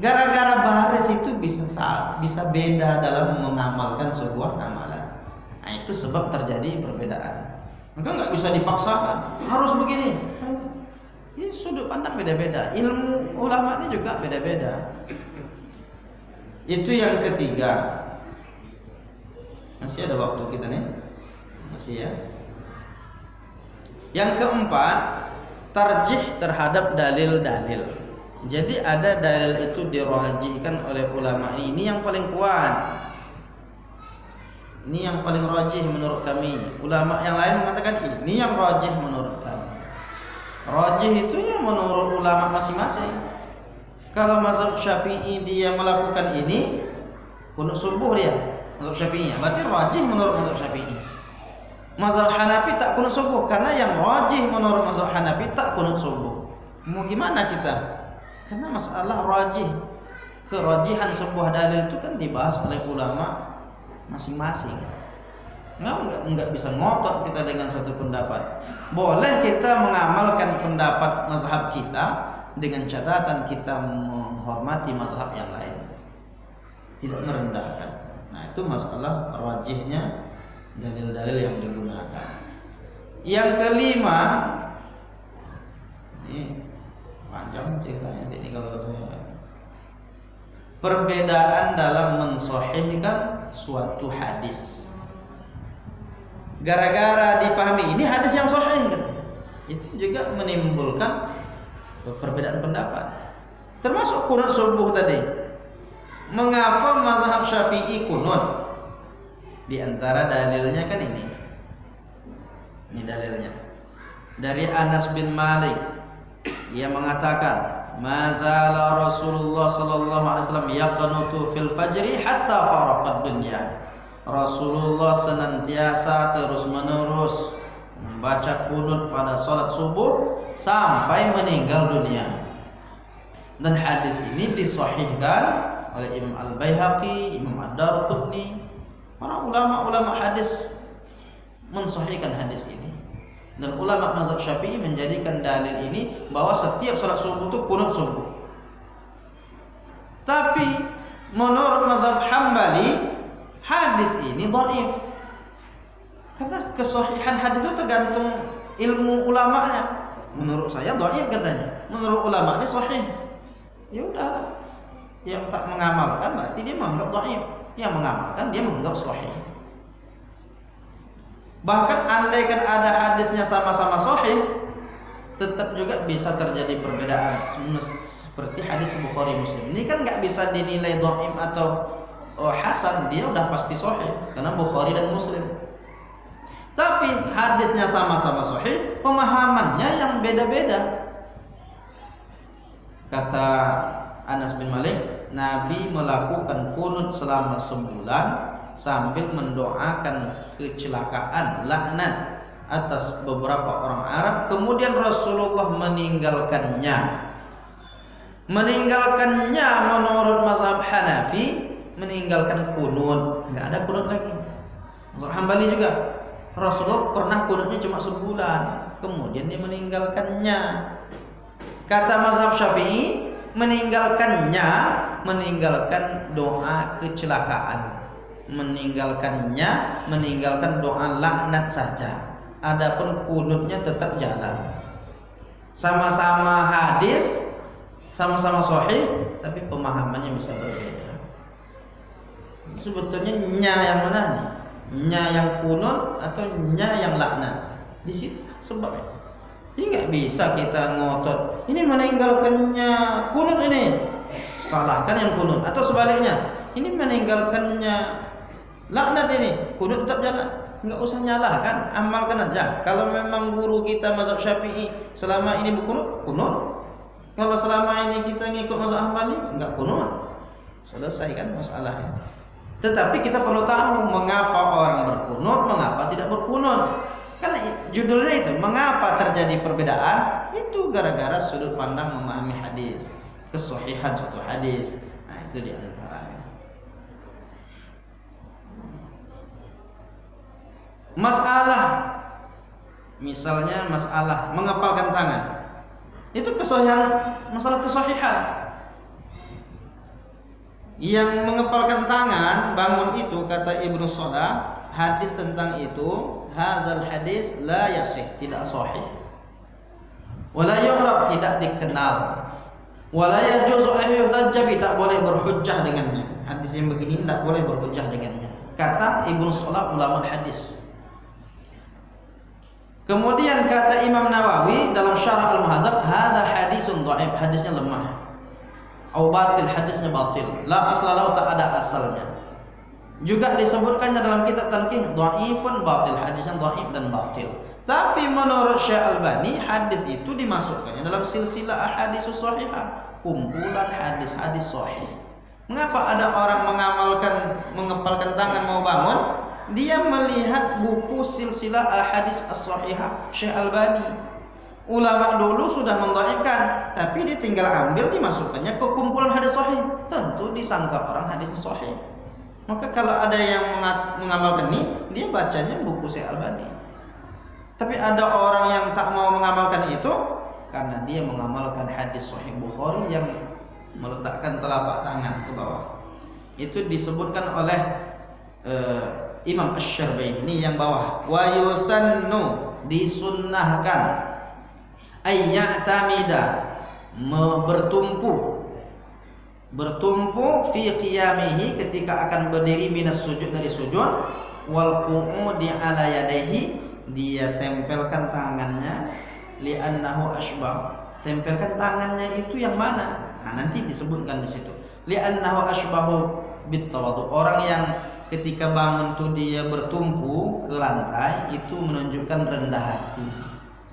Gara-gara baris itu bisa beda dalam mengamalkan sebuah amalan. Nah, itu sebab terjadi perbedaan. Maka nggak bisa dipaksakan harus begini. Ini sudut pandang beda-beda. Ilmu ulama ini juga beda-beda. Itu yang ketiga. Masih ada waktu kita nih? Masih ya. Yang keempat, tarjih terhadap dalil-dalil. Jadi ada dalil itu dirajihkan oleh ulama ini yang paling kuat. Ini yang paling rajih menurut kami. Ulama yang lain mengatakan ini yang rajih menurut kami. Rajih itu ya menurut ulama masing-masing. Kalau mazhab Syafi'i dia melakukan ini, kunut subuh dia, mazhab Syafi'i, berarti rajih menurut mazhab Syafi'i. Mazhab Hanafi tak kunut subuh, karena yang rajih menurut mazhab Hanafi tak kunut subuh. Mau gimana kita? Karena masalah rajih, kerajihan sebuah dalil itu kan dibahas oleh ulama masing-masing. Enggak bisa ngotot kita dengan satu pendapat. Boleh kita mengamalkan pendapat mazhab kita dengan catatan kita menghormati mazhab yang lain, tidak merendahkan. Nah, itu masalah rajihnya dalil-dalil yang digunakan. Yang kelima, ini panjang ceritanya ini kalau saya. Perbedaan dalam mensahihkan suatu hadis. Gara-gara dipahami ini hadis yang sahih, itu juga menimbulkan perbedaan pendapat. Termasuk kunut subuh tadi. Mengapa mazhab Syafi'i kunut? Di antara dalilnya kan ini. Ini dalilnya. Dari Anas bin Malik, ia mengatakan, "Mazala Rasulullah sallallahu alaihi wasallam yaqnutu fil fajri hatta faraqad dunya." Rasulullah senantiasa terus-menerus membaca kunut pada salat subuh sampai meninggal dunia. Dan hadis ini disahihkan oleh Imam Al-Baihaqi, Imam Ad-Darqutni. Para ulama-ulama hadis mensahihkan hadis ini. Dan ulama mazhab Syafi'i menjadikan dalil ini bahwa setiap salat subuh itu kunut subuh. Tapi menurut mazhab Hambali, hadis ini dhaif. Karena kesahihan hadis itu tergantung ilmu ulamanya. Menurut saya dhaif katanya. Menurut ulama ini sahih. Ya udahlah. Yang tak mengamalkan berarti dia menganggap dhaif. Yang mengamalkan dia menganggap sahih. Bahkan andaikan ada hadisnya sama-sama sahih, tetap juga bisa terjadi perbedaan. Seperti hadis Bukhari Muslim. Ini kan nggak bisa dinilai dhaif atau hasan, dia udah pasti sahih karena Bukhari dan Muslim. Tapi hadisnya sama-sama sahih, pemahamannya yang beda-beda. Kata Anas bin Malik, Nabi melakukan kunut selama sebulan sambil mendoakan kecelakaan, laknat atas beberapa orang Arab. Kemudian Rasulullah meninggalkannya. Meninggalkannya menurut mazhab Hanafi, meninggalkan kunut, nggak ada kunut lagi. Mazhab Hambali juga, Rasulullah pernah kunutnya cuma sebulan, kemudian dia meninggalkannya. Kata mazhab Syafi'i, meninggalkannya, meninggalkan doa kecelakaan, meninggalkan doa laknat saja. Adapun kunutnya tetap jalan. Sama-sama hadis, sama-sama sahih, tapi pemahamannya bisa berbeda. Sebetulnya nya yang mana nih? Nya yang kunut atau nya yang laknat? Di situ sebabnya. Ini nggak bisa kita ngotot. Ini meninggalkannya kunut ini, salahkan yang kunut. Atau sebaliknya, ini meninggalkannya laknat ini, kunut tetap jalan. Nggak usah nyalahkan, amalkan aja. Kalau memang guru kita mazhab Syafi'i selama ini berkunut, kunut. Kalau selama ini kita ngikut mazhab Hambali, nggak kunut. Selesaikan masalahnya. Tetapi kita perlu tahu mengapa orang berkunut, mengapa tidak berkunut. Karena judulnya itu, mengapa terjadi perbedaan? Itu gara-gara sudut pandang memahami hadis, kesahihan suatu hadis. Nah, itu diantaranya. Masalah, misalnya masalah mengepalkan tangan, itu kesahihan, masalah kesahihan. Yang mengepalkan tangan, bangun itu, kata Ibnu Salah, hadis tentang itu, hazal hadis la yasih, tidak sahih. Wala yu'rab, tidak dikenal. Wala yajuzu an yuhtajja bi, tak boleh berhujjah dengannya. Hadis yang begini tidak boleh berhujjah dengannya. kata Ibnu Salah ulama hadis. Kemudian kata Imam Nawawi dalam Syarah Al-Muhadzab, hadza hadisun dhaif, hadisnya lemah. Au batil, hadisnya batil. La aslalahu, tak ada asalnya. Juga disebutkannya dalam kitab Tanqih, dhaifun batil, hadisnya dhaif dan batil. Tapi menurut Syekh Albani, hadis itu dimasukkannya dalam silsilah ahaditsus shahihah, kumpulan hadis-hadis sahih. Mengapa ada orang mengepalkan tangan mau bangun? Dia melihat buku silsilah ahadits as-sahihah Syekh Albani. Ulama dulu sudah mendhaifkan, tapi dia tinggal ambil dimasukkannya ke kumpulan hadis sahih. Tentu disangka orang hadisnya sahih. Maka kalau ada yang mengamalkan ini, dia bacanya buku Syekh Albani. Tapi ada orang yang tak mau mengamalkan itu karena dia mengamalkan hadis sahih Bukhari yang meletakkan telapak tangan ke bawah. Itu disebutkan oleh Imam Asy-Syarbaini ini yang bawah. Wa yusannu, disunnahkan, ayya'tamida, bertumpu fi qiyamihi, ketika akan berdiri minas sujud, dari sujud, wal qu'udi ala yadayhi, dia tempelkan tangannya, li'annahu asbah, tempelkan tangannya itu yang mana? Nah, nanti disebutkan di situ. Li'annahu asbahu bitawadhu, orang yang ketika bangun tuh dia bertumpu ke lantai, itu menunjukkan rendah hati.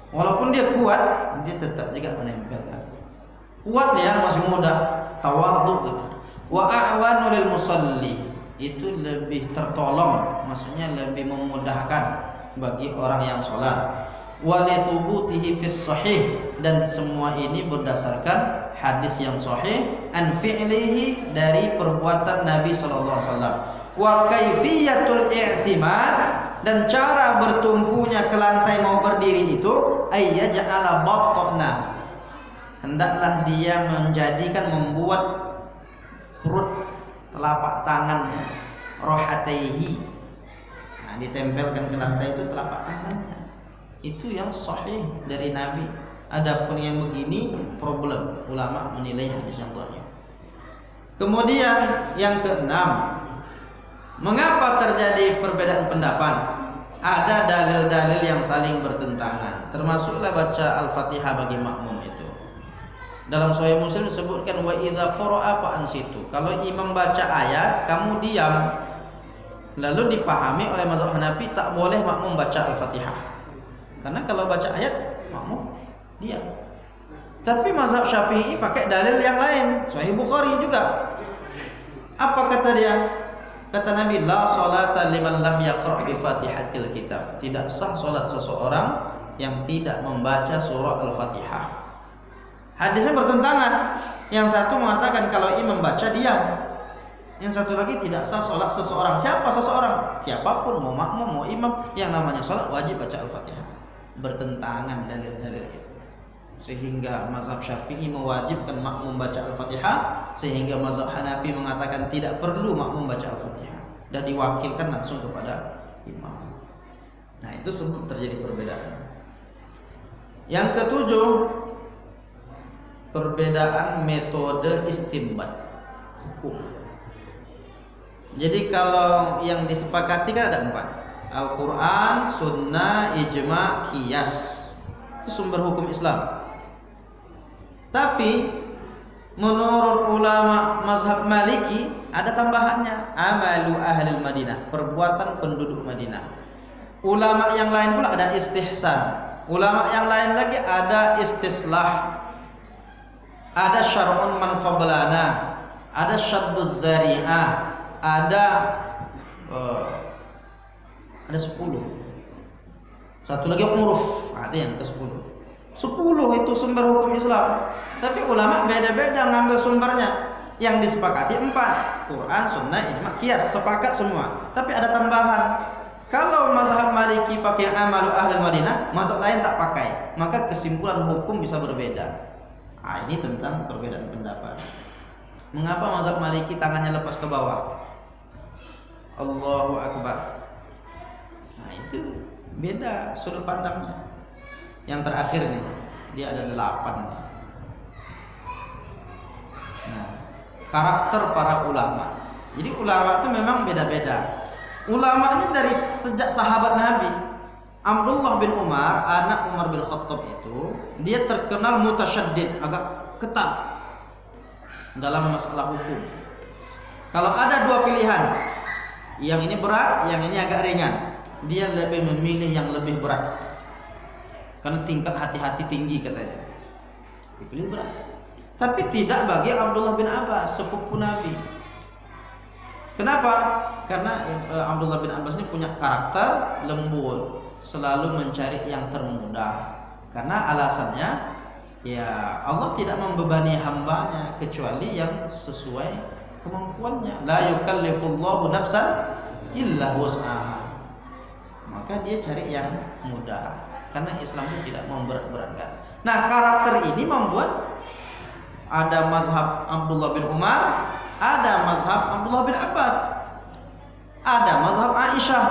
Walaupun dia kuat, dia tetap juga menempelkan. Kuat dia, masih muda, tawadhu gitu. Wa a'wanu lil musalli, itu lebih tertolong, maksudnya lebih memudahkan bagi orang yang sholat. Wa li thubutihi fis sahih, dan semua ini berdasarkan hadis yang sahih, an fi'lihi, dari perbuatan Nabi sallallahu alaihi wasallam. Wa kaifiyatul i'timad, dan cara bertumpunya ke lantai mau berdiri itu, ayyaj'ala battana, hendaklah dia membuat perut telapak tangannya, rohataihi, nah, ditempelkan ke lantai itu telapak tangannya. Itu yang sahih dari Nabi. Adapun yang begini problem, ulama menilai hadis yang dhaif. Kemudian yang keenam, mengapa terjadi perbedaan pendapat? Ada dalil-dalil yang saling bertentangan, termasuklah baca Al-Fatihah bagi makmum itu. Dalam Sahih Muslim disebutkan, wa idza qara'a fa ansitu, kalau imam baca ayat kamu diam. Lalu dipahami oleh mazhab Hanafi, tak boleh makmum baca Al-Fatihah, karena kalau baca ayat makmum diam. Tapi mazhab Syafi'i pakai dalil yang lain, Sahih Bukhari juga. Apa kata dia? Kata Nabi, la salata liman lam yaqra' bi Fatihatil kitab, tidak sah salat seseorang yang tidak membaca surah Al-Fatihah. Hadisnya bertentangan. Yang satu mengatakan kalau imam baca diam, yang satu lagi tidak sah salat seseorang. Siapa seseorang? Siapapun, mau makmum mau imam, yang namanya salat wajib baca Al-Fatihah. Bertentangan dalil-dalil itu, sehingga mazhab Syafi'i mewajibkan makmum baca Al-Fatihah, sehingga mazhab Hanafi mengatakan tidak perlu makmum baca Al-Fatihah dan diwakilkan langsung kepada imam. Nah, itu sebut terjadi perbedaan. Yang ketujuh, perbedaan metode istinbat hukum. Jadi kalau yang disepakati kan ada 4: Al-Quran, Sunnah, Ijma', Qiyas. Itu sumber hukum Islam. Tapi menurut ulama mazhab Maliki ada tambahannya, amalu ahlil Madinah, perbuatan penduduk Madinah. Ulama yang lain pula ada istihsan. Ulama yang lain lagi ada istislah. Ada syar'un man qablana, ada syadduz zari'ah, ada 10. Satu lagi uruf, ada yang ke-10. 10 itu sumber hukum Islam. Tapi ulama beda-beda ngambil sumbernya. Yang disepakati 4: Quran, Sunnah, Ijma', Qiyas, sepakat semua. Tapi ada tambahan. Kalau mazhab Maliki pakai amalu ahli Madinah, mazhab lain tak pakai, maka kesimpulan hukum bisa berbeda. Nah, ini tentang perbedaan pendapat. Mengapa mazhab Maliki tangannya lepas ke bawah? Allahu Akbar. Nah, itu beda sudut pandangnya. Yang terakhir nih, dia ada 8. Nah, karakter para ulama. Jadi ulama itu memang beda-beda. Ulamanya dari sejak sahabat Nabi. Abdullah bin Umar, anak Umar bin Khattab itu, dia terkenal mutasyaddid, agak ketat dalam masalah hukum. Kalau ada dua pilihan, yang ini berat, yang ini agak ringan, dia lebih memilih yang lebih berat. Karena tingkat hati-hati tinggi katanya. Dipilih berat. Tapi tidak bagi Abdullah bin Abbas, sepupu Nabi. Kenapa? Karena Abdullah bin Abbas ini punya karakter lembut, selalu mencari yang termudah. Karena alasannya, ya Allah tidak membebani hambanya kecuali yang sesuai kemampuannya. La yukallifullahu nafsan illa wus'aha. Maka dia cari yang mudah. Karena Islam itu tidak memberat-beratkan. Nah, karakter ini membuat ada mazhab Abdullah bin Umar, ada mazhab Abdullah bin Abbas, ada mazhab Aisyah.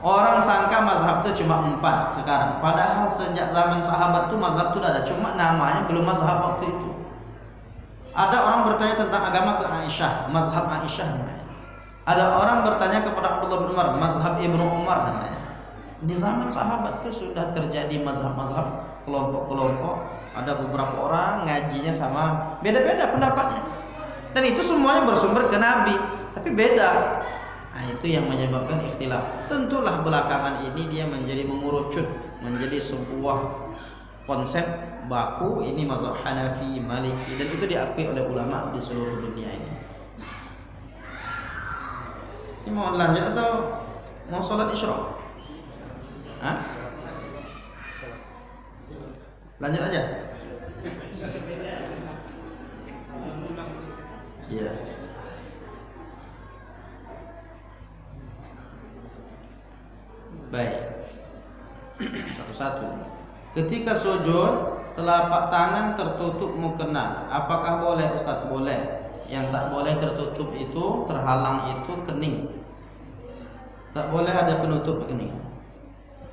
Orang sangka mazhab itu cuma 4 sekarang. Padahal sejak zaman sahabat itu mazhab itu ada, cuma namanya belum mazhab waktu itu. Ada orang bertanya tentang agama ke Aisyah, mazhab Aisyah namanya. Ada orang bertanya kepada Abdullah bin Umar, mazhab Ibnu Umar namanya. Di zaman sahabat itu sudah terjadi mazhab-mazhab, kelompok-kelompok. Ada beberapa orang ngajinya sama, beda-beda pendapatnya. Dan itu semuanya bersumber ke Nabi, tapi beda. Nah, itu yang menyebabkan ikhtilaf. Tentulah belakangan ini dia menjadi mengerucut, menjadi sebuah konsep baku. Ini mazhab Hanafi, Maliki, dan itu diakui oleh ulama di seluruh dunia ini. Ini mau lanjut atau mau sholat isyraq? Hah? Lanjut aja. Iya. Baik. Satu-satu. Ketika sujud, telapak tangan tertutup mukena. Apakah boleh, Ustaz? Boleh. Yang tak boleh tertutup itu, terhalang itu kening. Tak boleh ada penutup kening.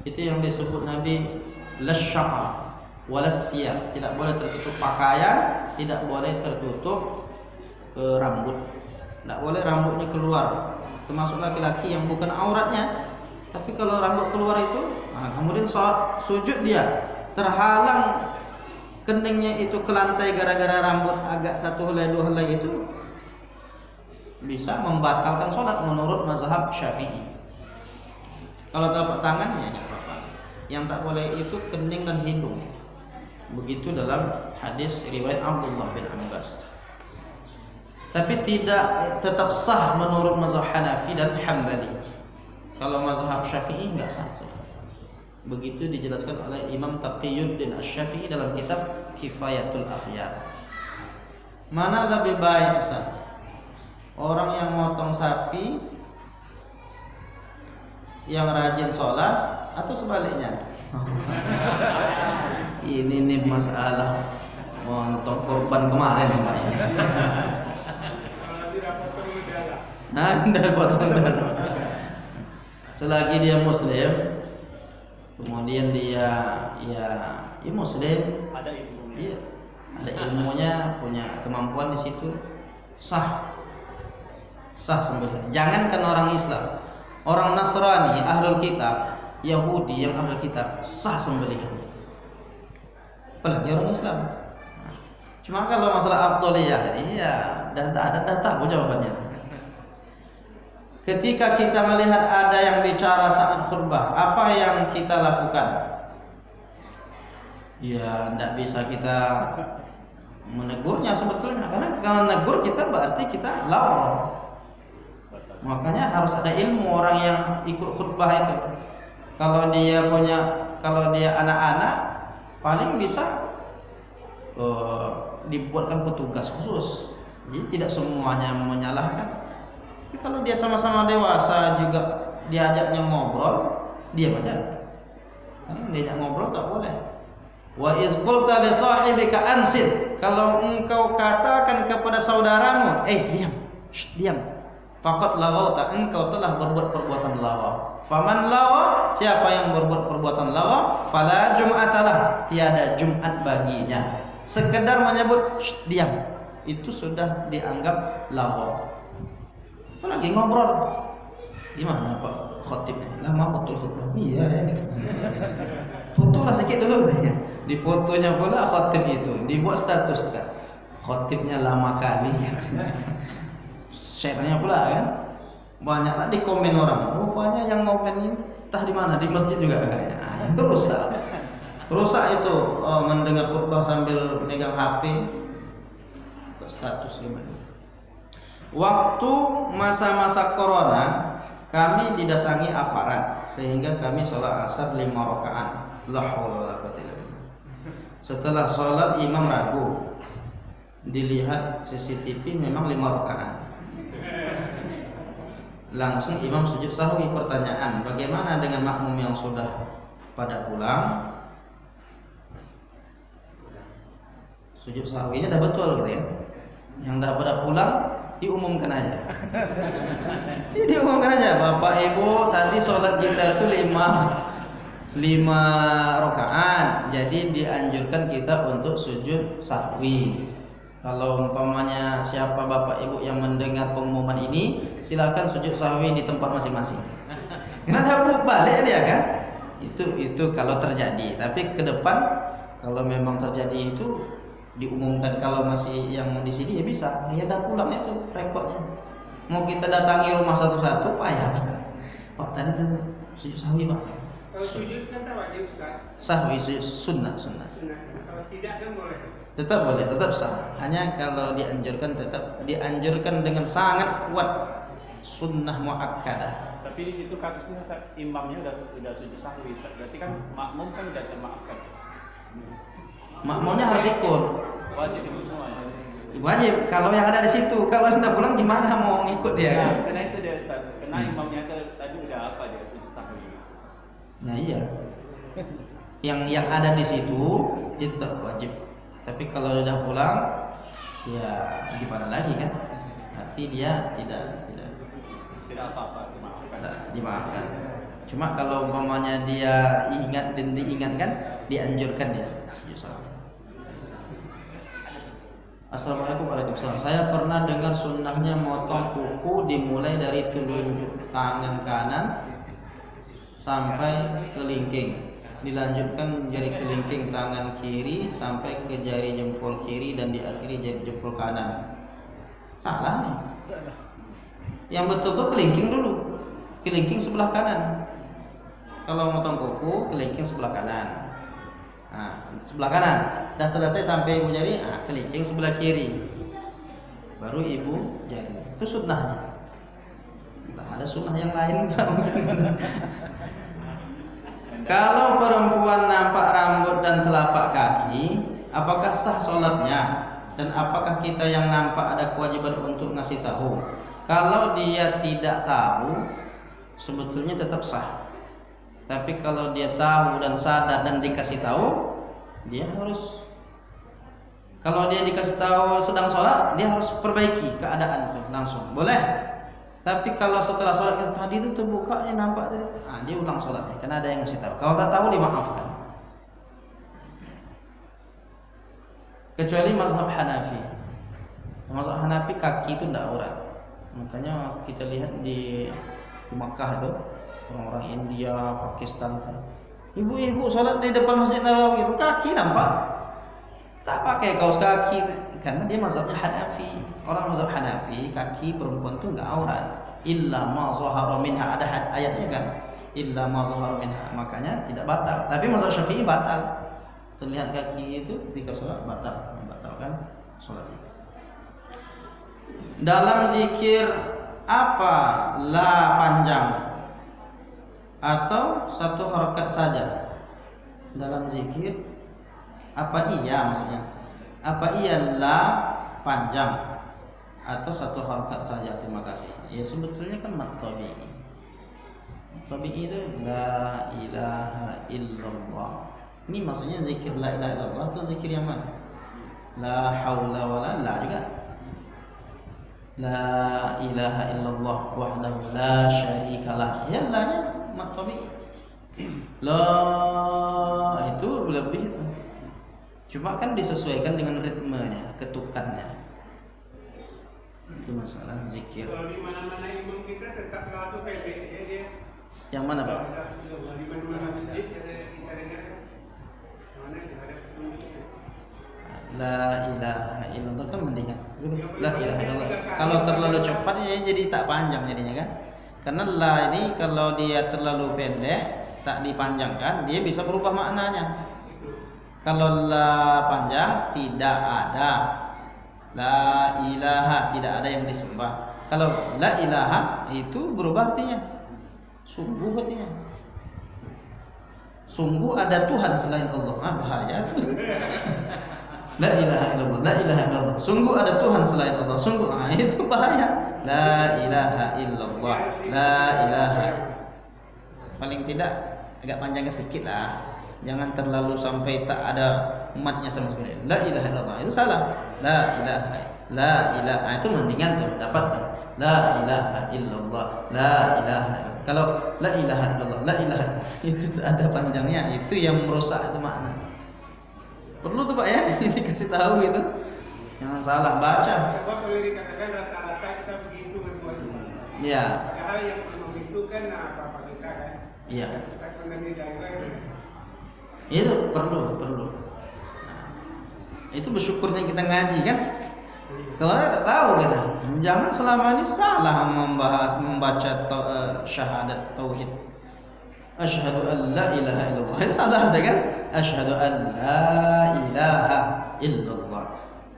Itu yang disebut Nabi lasyaqa walasyah. Tidak boleh tertutup pakaian, tidak boleh tertutup rambut. Tidak boleh rambutnya keluar. Termasuk laki-laki yang bukan auratnya. Tapi kalau rambut keluar itu, kemudian sujud dia terhalang keningnya itu ke lantai gara-gara rambut agak 1 helai 2 helai itu, bisa membatalkan sholat menurut mazhab Syafi'i. Kalau telapak tangan ya tidak apa-apa. Yang tak boleh itu kening dan hidung. Begitu dalam hadis riwayat Abdullah bin Abbas. Tapi tidak tetap sah menurut mazhab Hanafi dan Hambali. Kalau mazhab Syafi'i enggak sah. Begitu dijelaskan oleh Imam Taqiyuddin Asy-Syafi'i dalam kitab Kifayatul Akhyar. Mana lebih baik, Ustaz? Orang yang motong sapi yang rajin sholat atau sebaliknya? Ini nih masalah motong korban kemarin nampaknya. Tidak potong darah. Selagi dia muslim, kemudian dia muslim, ada ilmunya, ada ilmunya, punya kemampuan di situ, sah sembelih. Jangankan orang Islam, orang Nasrani, ahlul kitab, Yahudi yang ahlul kitab, sah sembelihannya. Apalagi orang Islam. Cuma kalau masalah afdhaliyah ini ya dah tahu jawabannya. Ketika kita melihat ada yang bicara saat khutbah, apa yang kita lakukan? Ya, tidak bisa kita menegurnya sebetulnya, karena kalau negur kita berarti kita lawan. Makanya harus ada ilmu orang yang ikut khutbah itu. Kalau dia anak-anak, paling bisa dibuatkan petugas khusus. Jadi tidak semuanya menyalahkan. Tapi kalau dia sama-sama dewasa juga diajaknya ngobrol, dia baca. Karena diajak ngobrol tak boleh. Wa iz qulta li sahibika ansit. Kalau engkau katakan kepada saudaramu, diam. Faqad laghawta, engkau telah berbuat perbuatan laghaw. Faman laghaw, siapa yang berbuat perbuatan laghaw, fala jum'atalah, tiada Jumat baginya. Sekedar menyebut diam, itu sudah dianggap laghaw. Apalagi ngobrol. Gimana Pak khotibnya? Lama betul khutbah. Iya ya. Fotolah sedikit dulu katanya. Di fotonya pula khotib itu dibuat status kan. Khotibnya lama kali. Share-nya pula kan. Banyaklah di komen orang. Rupanya yang ngomen ini entah di mana, di masjid juga kayaknya. Itu rusak. Rusak itu mendengar khutbah sambil megang HP. Status gimana? Waktu masa-masa corona kami didatangi aparat sehingga kami sholat asar 5 rakaat. La haula wala quwwata illa billah. Setelah sholat imam ragu. Dilihat CCTV memang 5 rakaat. Langsung imam sujud sahwi. Pertanyaan, bagaimana dengan makmum yang sudah pada pulang? Sujud sahwinya dah betul gitu ya. Yang dah pada pulang diumumkan aja. Ya, diumumkan aja, Bapak Ibu tadi sholat kita itu 5 rakaat, jadi dianjurkan kita untuk sujud sahwi. Kalau umpamanya siapa Bapak Ibu yang mendengar pengumuman ini, silakan sujud sahwi di tempat masing-masing. Karena dah balik dia kan. Itu kalau terjadi. Tapi ke depan kalau memang terjadi itu diumumkan. Kalau masih yang di sini ya bisa, ya dah pulang itu repotnya. Mau kita datangi rumah satu-satu payah. Pak tadi sujud sahwi Pak. Kalau sujud kan tak wajib Ustaz. Sahwi sujud sunnah. Kalau tidak kan boleh. Tetap boleh, tetap sah. Hanya kalau dianjurkan tetap dianjurkan dengan sangat kuat sunnah muakkadah. Tapi di situ kasusnya imamnya udah sujud sahwi, berarti kan makmum kan udah termaafkan. Makmumnya harus ikut. Wajib ikut semua ya. Wajib. Kalau yang ada di situ, kalau yang udah pulang gimana mau ngikut dia kan? Nah, karena itu dia Ustaz. Karena imamnya tadi udah apa dia sujud sahwi. Nah iya. Yang ada di situ itu wajib. Tapi kalau udah pulang, ya gimana lagi kan? Berarti dia tidak apa-apa dimaafkan. Cuma kalau umpamanya dia ingat dan diingatkan, dianjurkan dia. Assalamualaikum warahmatullahi wabarakatuh. Saya pernah dengar sunnahnya motong kuku dimulai dari telunjuk tangan kanan sampai kelingking, dilanjutkan jari kelingking tangan kiri sampai ke jari jempol kiri dan diakhiri jari jempol kanan. Salah nih. Yang betul tuh kelingking dulu, kelingking sebelah kanan. Kalau motong kuku, kelingking sebelah kanan. Nah, sebelah kanan. Dah selesai sampai ibu jari, kelingking sebelah kiri. Baru ibu jari. Itu sunnahnya. Entah ada sunnah yang lain. Kalau perempuan nampak rambut dan telapak kaki, apakah sah sholatnya? Dan apakah kita yang nampak ada kewajiban untuk ngasih tahu? Kalau dia tidak tahu, sebetulnya tetap sah. Tapi kalau dia tahu dan sadar dan dikasih tahu, dia harus. Kalau dia dikasih tahu sedang sholat, dia harus perbaiki keadaan itu langsung. Boleh. Tapi kalau setelah sholat tadi itu terbuka, nampak tadi, dia ulang sholatnya. Karena ada yang ngasih tahu. Kalau tak tahu dimaafkan. Kecuali mazhab Hanafi. Mazhab Hanafi kaki itu tidak aurat. Makanya kita lihat di Makkah itu orang-orang India, Pakistan kan. Ibu-ibu sholat di depan Masjid Nabawi itu kaki nampak. Tak pakai kaos kaki karena dia mazhabnya Hanafi. Orang mazhab Hanafi kaki perempuan itu enggak aurat. Illa ma zahara minha, ada ayatnya kan. Illa ma zahara minha, makanya tidak batal. Tapi mazhab Syafi'i batal. Terlihat kaki itu ketika sholat batal, membatalkan sholat. Dalam zikir apa la panjang atau satu harakat saja? Dalam zikir apa iya maksudnya? Apa iya la panjang atau satu harakat saja? Terima kasih. Ya sebetulnya kan mat tabi'i. Tabi'i itu la ilaha illallah. Ini maksudnya zikir la ilaha illallah atau zikir yang mana? La haula wala la juga. La ilaha illallah wahdahu la syarikalah. Ya la-nya mat tabi'i. La itu lebih itu. Cuma kan disesuaikan dengan ritmenya, ketukannya. Itu masalah zikir. Kalau di mana-mana imam kita tetap lalu pendek ya dia. Yang mana Pak? Di mana-mana masjid kita dengar. Mana ada petunjuknya. La ilaha illallah kan mendingan. La ilaha illallah. Kalau terlalu cepat ya jadi tak panjang jadinya kan. Karena la ini kalau dia terlalu pendek, tak dipanjangkan, dia bisa berubah maknanya. Kalau la panjang tidak ada. La ilaha tidak ada yang disembah. Kalau la ilaha itu berubah artinya. Sungguh artinya. Sungguh ada Tuhan selain Allah. Bahaya itu. La ilaha illallah, la ilaha illallah. Sungguh ada Tuhan selain Allah. Sungguh itu bahaya. La ilaha illallah, la ilaha. Paling tidak agak panjangnya sedikit lah. Jangan terlalu sampai tak ada umatnya sama sekali. La ilaha illallah itu salah. La ilaha itu mendingan tuh dapat tuh. La ilaha illallah, la ilaha. Kalau la ilaha illallah, la ilaha itu ada panjangnya, itu yang merusak itu makna. Perlu tuh Pak ya, ini kasih tahu gitu. Jangan salah baca. Sebab boleh dikatakan rata-rata kita begitu berdua. Iya. Padahal yang perlu itu kan apa kita kan. Iya. Kita kondisi daerah. Itu perlu. Nah, itu bersyukurnya kita ngaji kan. Kalau tak tahu kita, jangan selama ini salah membaca syahadat tauhid. Asyhadu an la ilaha illallah. Itu salah ada kan? Asyhadu an la ilaha illallah.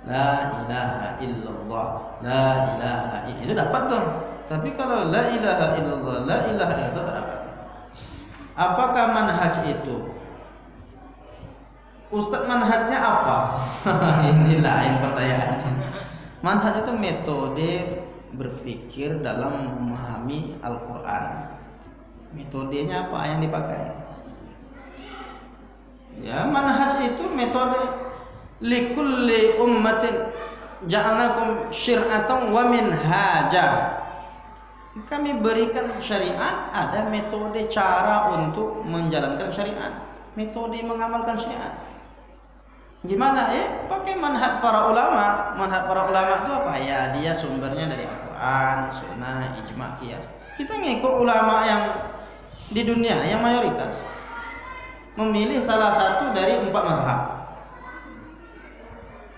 La ilaha illallah. La ilaha illallah. Itu dapat dong. Tapi kalau la ilaha illallah, la ilaha illallah tak dapat. Apakah manhaj itu? Ustaz manhajnya apa? Ini lain pertanyaannya. Manhaj itu metode berpikir dalam memahami Al-Quran. Metodenya apa yang dipakai? Ya, manhaj itu metode likulli ummatin ja'alnakum syir'atan wa minhaja. Kami berikan syariat, ada metode cara untuk menjalankan syariat, metode mengamalkan syariat. Gimana ya? Pakai manhaj para ulama. Manhaj para ulama itu apa? Ya, dia sumbernya dari Al-Quran, Sunnah, Ijma, Qiyas. Kita ngikut ulama yang di dunia yang mayoritas memilih salah satu dari 4 mazhab.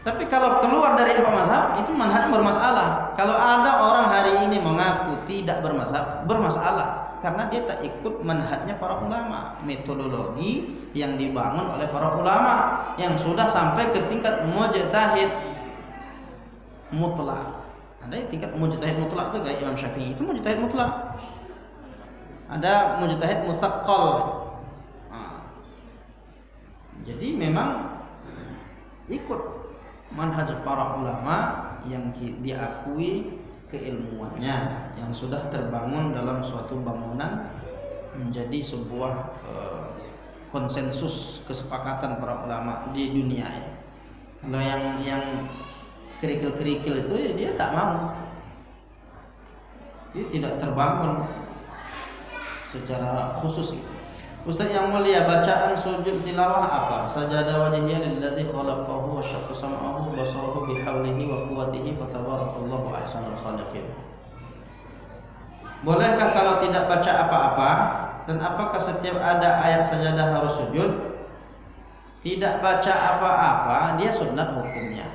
Tapi kalau keluar dari 4 mazhab itu manhajnya bermasalah. Kalau ada orang hari ini mengaku tidak bermazhab, bermasalah karena dia tak ikut manhajnya para ulama, metodologi yang dibangun oleh para ulama yang sudah sampai ke tingkat mujtahid mutlak. Ada yang tingkat mujtahid mutlak itu kayak Imam Syafi'i, itu mujtahid mutlak. Ada mujtahid musaqqal. Jadi memang ikut manhaj para ulama yang diakui keilmuannya, yang sudah terbangun dalam suatu bangunan menjadi sebuah konsensus kesepakatan para ulama di dunia ya. Kalau yang kerikil-kerikil itu ya dia tak mau, dia tidak terbangun secara khusus gitu. Ustaz yang mulia, bacaan sujud tilawah apa? Sajadah wajhiyya lillazi khalaqahu wa syaqqa sam'ahu wa basarahu bihaulihi wa quwwatihi fatabarakallahu ahsanul khaliqin. Bolehkah kalau tidak baca apa-apa? Dan apakah setiap ada ayat sajadah harus sujud? Tidak baca apa-apa, dia sunat hukumnya.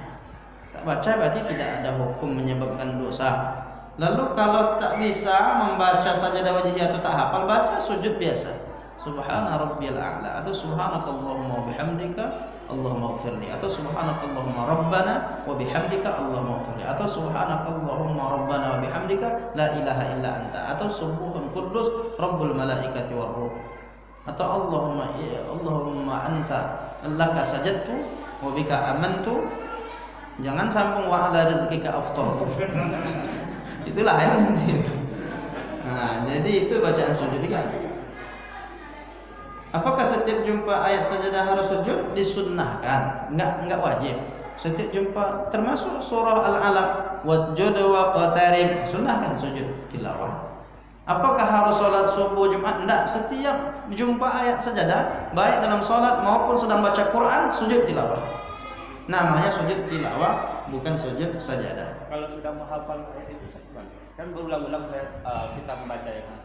Tak baca berarti tidak ada hukum menyebabkan dosa. Lalu kalau tak bisa membaca sajadah wajhiyya atau tak hafal, baca sujud biasa. Subhana rabbiyal a'la atau subhanakallahumma wa bihamdika Allahumma ighfirli atau subhanakallahumma rabbana wa bihamdika Allahumma ighfirli atau subhanakallahumma rabbana wa bihamdika la ilaha illa anta atau subuhun quddus rabbul malaikati war ruh atau Allahumma anta laka sajadtu wa bika amantu. Jangan sambung wa ala rizqika aftartu. Itulah yang nanti. Nah, jadi itu bacaan sujud juga. Apakah setiap jumpa ayat sajadah harus sujud? Disunnahkan, enggak wajib. Setiap jumpa termasuk surah Al-Alaq, wasjud wa qatarib, sunnahkan sujud tilawah. Apakah harus salat subuh Jumat? Enggak, setiap jumpa ayat sajadah, baik dalam salat maupun sedang baca Quran, sujud tilawah. Namanya sujud tilawah, bukan sujud sajadah. Kalau sudah menghafal ayat itu kan berulang-ulang kita membaca ya kan.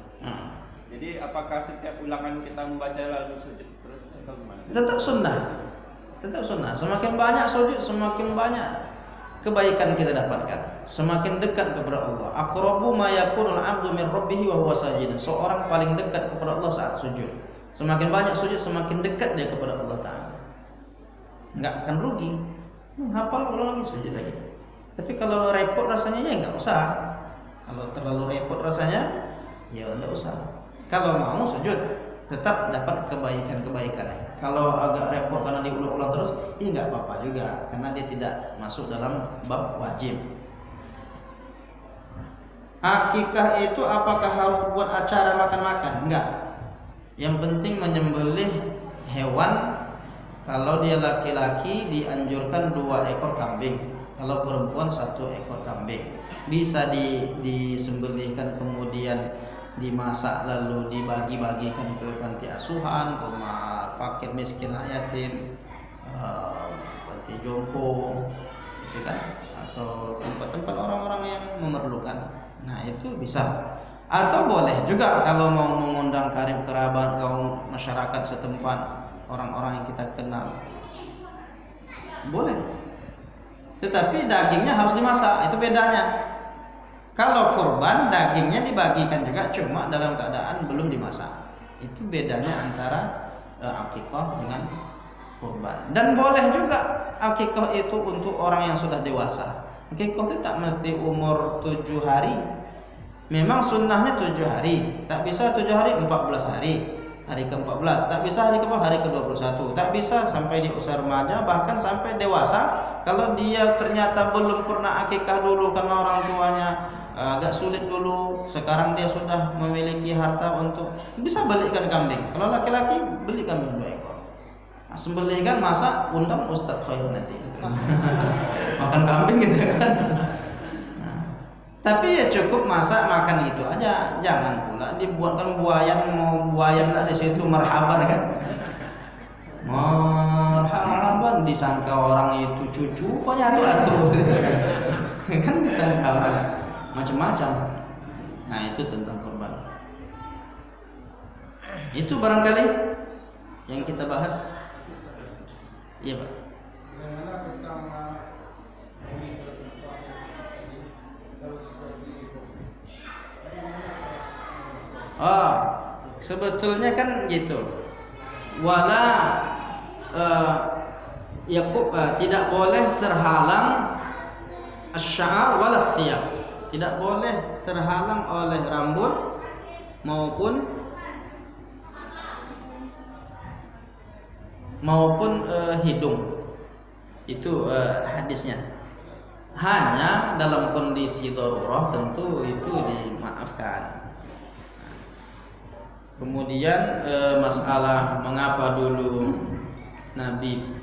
Jadi apakah setiap ulangan kita membaca lalu sujud terus atau gimana? Tetap sunnah. Tetap sunnah. Semakin banyak sujud, semakin banyak kebaikan kita dapatkan. Semakin dekat kepada Allah. Aqrabu ma yakunul 'abdu min rabbih wa huwa sajid. Seorang paling dekat kepada Allah saat sujud. Semakin banyak sujud, semakin dekat dia kepada Allah Ta'ala. Enggak akan rugi. Hafal ulang lagi, sujud lagi. Tapi kalau repot rasanya ya enggak usah. Kalau terlalu repot rasanya, ya enggak usah. Kalau mau sujud, tetap dapat kebaikan-kebaikan. Kalau agak repot karena diulang-ulang terus, ya enggak apa-apa juga, karena dia tidak masuk dalam bab wajib. Akikah itu apakah harus buat acara makan-makan? Enggak. Yang penting menyembelih hewan. Kalau dia laki-laki dianjurkan 2 ekor kambing. Kalau perempuan 1 ekor kambing. Bisa disembelihkan kemudian dimasak lalu dibagi-bagikan ke panti asuhan, rumah fakir miskin yatim, panti jompo, gitu kan? Atau tempat-tempat orang-orang yang memerlukan. Nah itu bisa. Atau boleh juga kalau mau mengundang karib kerabat, kaum masyarakat setempat, orang-orang yang kita kenal, boleh. Tetapi dagingnya harus dimasak, itu bedanya. Kalau kurban dagingnya dibagikan juga, cuma dalam keadaan belum dimasak. Itu bedanya antara akikah dengan kurban. Dan boleh juga akikah itu untuk orang yang sudah dewasa. Akikah itu tak mesti umur 7 hari. Memang sunnahnya 7 hari. Tak bisa 7 hari, 14 hari. Hari ke-14, tak bisa hari ke-14, hari ke-21. Tak bisa sampai di usia remaja, bahkan sampai dewasa. Kalau dia ternyata belum pernah akikah dulu karena orang tuanya agak sulit dulu, sekarang dia sudah memiliki harta untuk bisa belikan kambing. Kalau laki-laki beli kambing 2 ekor. Nah, sembelihkan, masak, undang Ustadz Khair nanti. Makan kambing gitu kan. Nah, tapi ya cukup masak makan gitu aja. Jangan pula dibuatkan buayan, mau buayan lah di situ marhaban kan. Marhaban disangka orang itu cucu, pokoknya atu-atu. Kan disangka macam-macam. Nah itu tentang korban. Itu barangkali yang kita bahas. Iya Pak. Oh, sebetulnya kan gitu. Wala Yakub tidak boleh terhalang asy'ar wala siyab. Tidak boleh terhalang oleh rambut maupun hidung. Itu hadisnya. Hanya dalam kondisi darurah tentu itu dimaafkan. Kemudian masalah mengapa dulu Nabi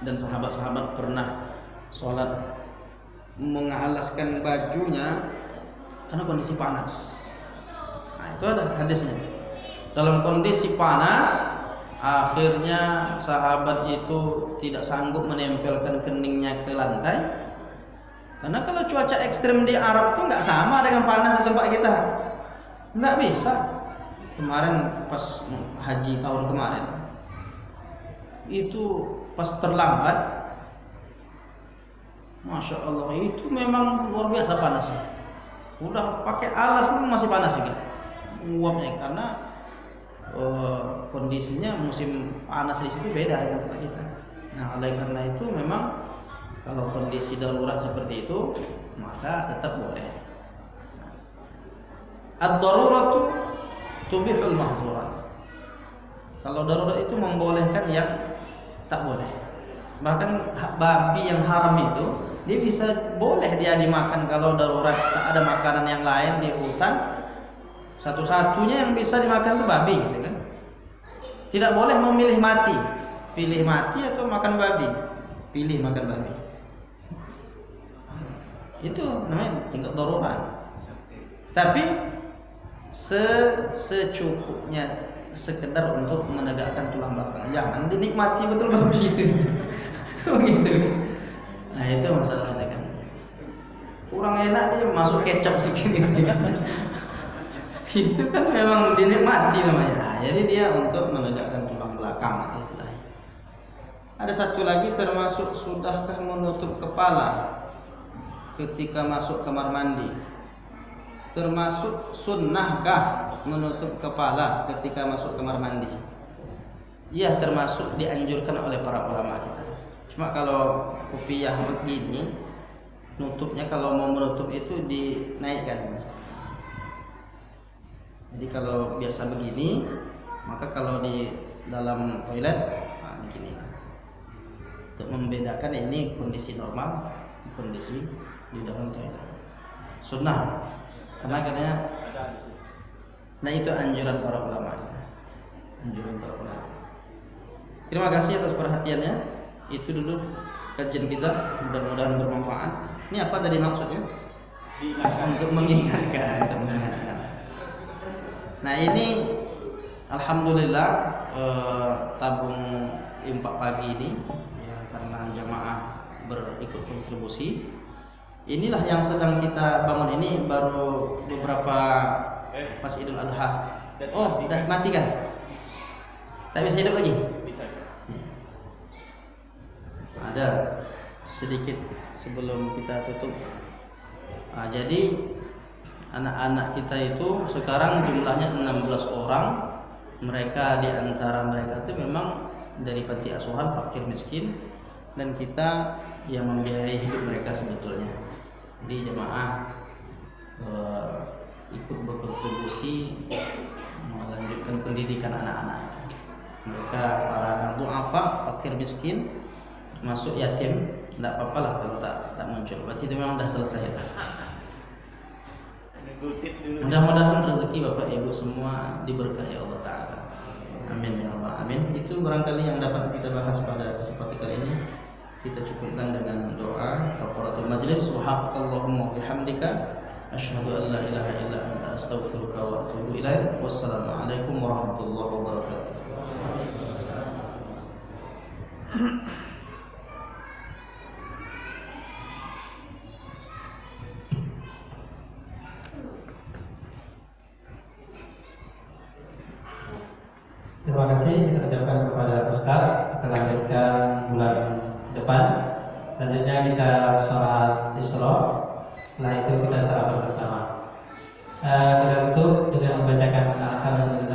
dan sahabat-sahabat pernah sholat mengalaskan bajunya karena kondisi panas. Nah, itu ada hadisnya. Dalam kondisi panas, akhirnya sahabat itu tidak sanggup menempelkan keningnya ke lantai. Karena kalau cuaca ekstrim di Arab itu nggak sama dengan panas di tempat kita. Nggak bisa. Kemarin pas haji tahun kemarin, itu pas terlambat, Masya Allah, itu memang luar biasa panasnya. Udah pakai alas pun masih panas juga uapnya, karena kondisinya musim panas di situ beda dengan tempat kita. Nah, oleh karena itu memang kalau kondisi darurat seperti itu maka tetap boleh. Ad-daruratu tubihul mahzurat. Kalau darurat itu membolehkan yang tak boleh. Bahkan babi yang haram itu dia bisa boleh dia dimakan kalau darurat, tak ada makanan yang lain di hutan. Satu-satunya yang bisa dimakan itu babi, gitu kan? Tidak boleh memilih mati, pilih mati atau makan babi, pilih makan babi. Itu namanya tingkat darurat. Tapi secukupnya, sekedar untuk menegakkan tulang belakang. Jangan dinikmati betul babi. Begitu. Nah itu masalahnya kan. Kurang enak dia masuk kecap sedikit gitu. Itu kan memang dinikmati namanya. Nah, jadi dia untuk menegakkan tulang belakang atau istilahnya. Ada satu lagi termasuk sudahkah menutup kepala ketika masuk kamar mandi? Termasuk sunnahkah menutup kepala ketika masuk kamar mandi? Iya, termasuk dianjurkan oleh para ulama kita. Cuma kalau kopiah begini, nutupnya kalau mau menutup itu dinaikkan. Jadi kalau biasa begini, maka kalau di dalam toilet, nah begini. Untuk membedakan ini kondisi normal, kondisi di dalam toilet. Sunnah, karena katanya, nah itu anjuran para ulama. Anjuran para ulama. Terima kasih atas perhatiannya. Itu dulu kajian kita, mudah-mudahan bermanfaat. Ini apa tadi maksudnya? Untuk mengingatkan, untuk mengingatkan. Nah ini alhamdulillah tabung impak pagi ini ya, karena jamaah berikut kontribusi. Inilah yang sedang kita bangun ini baru beberapa pas Idul Adha. Oh, udah mati kan? Tak bisa hidup lagi? Bisa. Ada sedikit sebelum kita tutup. Nah, jadi anak-anak kita itu sekarang jumlahnya 16 orang. Mereka di antara mereka itu memang dari panti asuhan, fakir miskin, dan kita yang membiayai hidup mereka sebetulnya. Jadi jemaah ikut berkontribusi melanjutkan pendidikan anak-anak. Mereka para du'afa, fakir miskin, termasuk yatim, tidak apa-apa lah kalau tak muncul. Berarti itu memang sudah selesai itu. Mudah-mudahan rezeki Bapak Ibu semua diberkahi Allah Ta'ala. Amin ya Allah, amin. Itu barangkali yang dapat kita bahas pada kesempatan kali ini. Kita cukupkan dengan doa kafaratul majlis. Subhanakallahumma bihamdika asyhadu an la ilaha illa anta astaghfiruka wa atubu ilaik. Wassalamualaikum warahmatullahi wabarakatuh. Terima kasih kita ucapkan kepada Ustaz. Kita lanjutkan bulan depan. Selanjutnya kita sholat Isra. Setelah itu kita sarapan bersama. Kita tutup dengan membacakan al-Hamdulillah.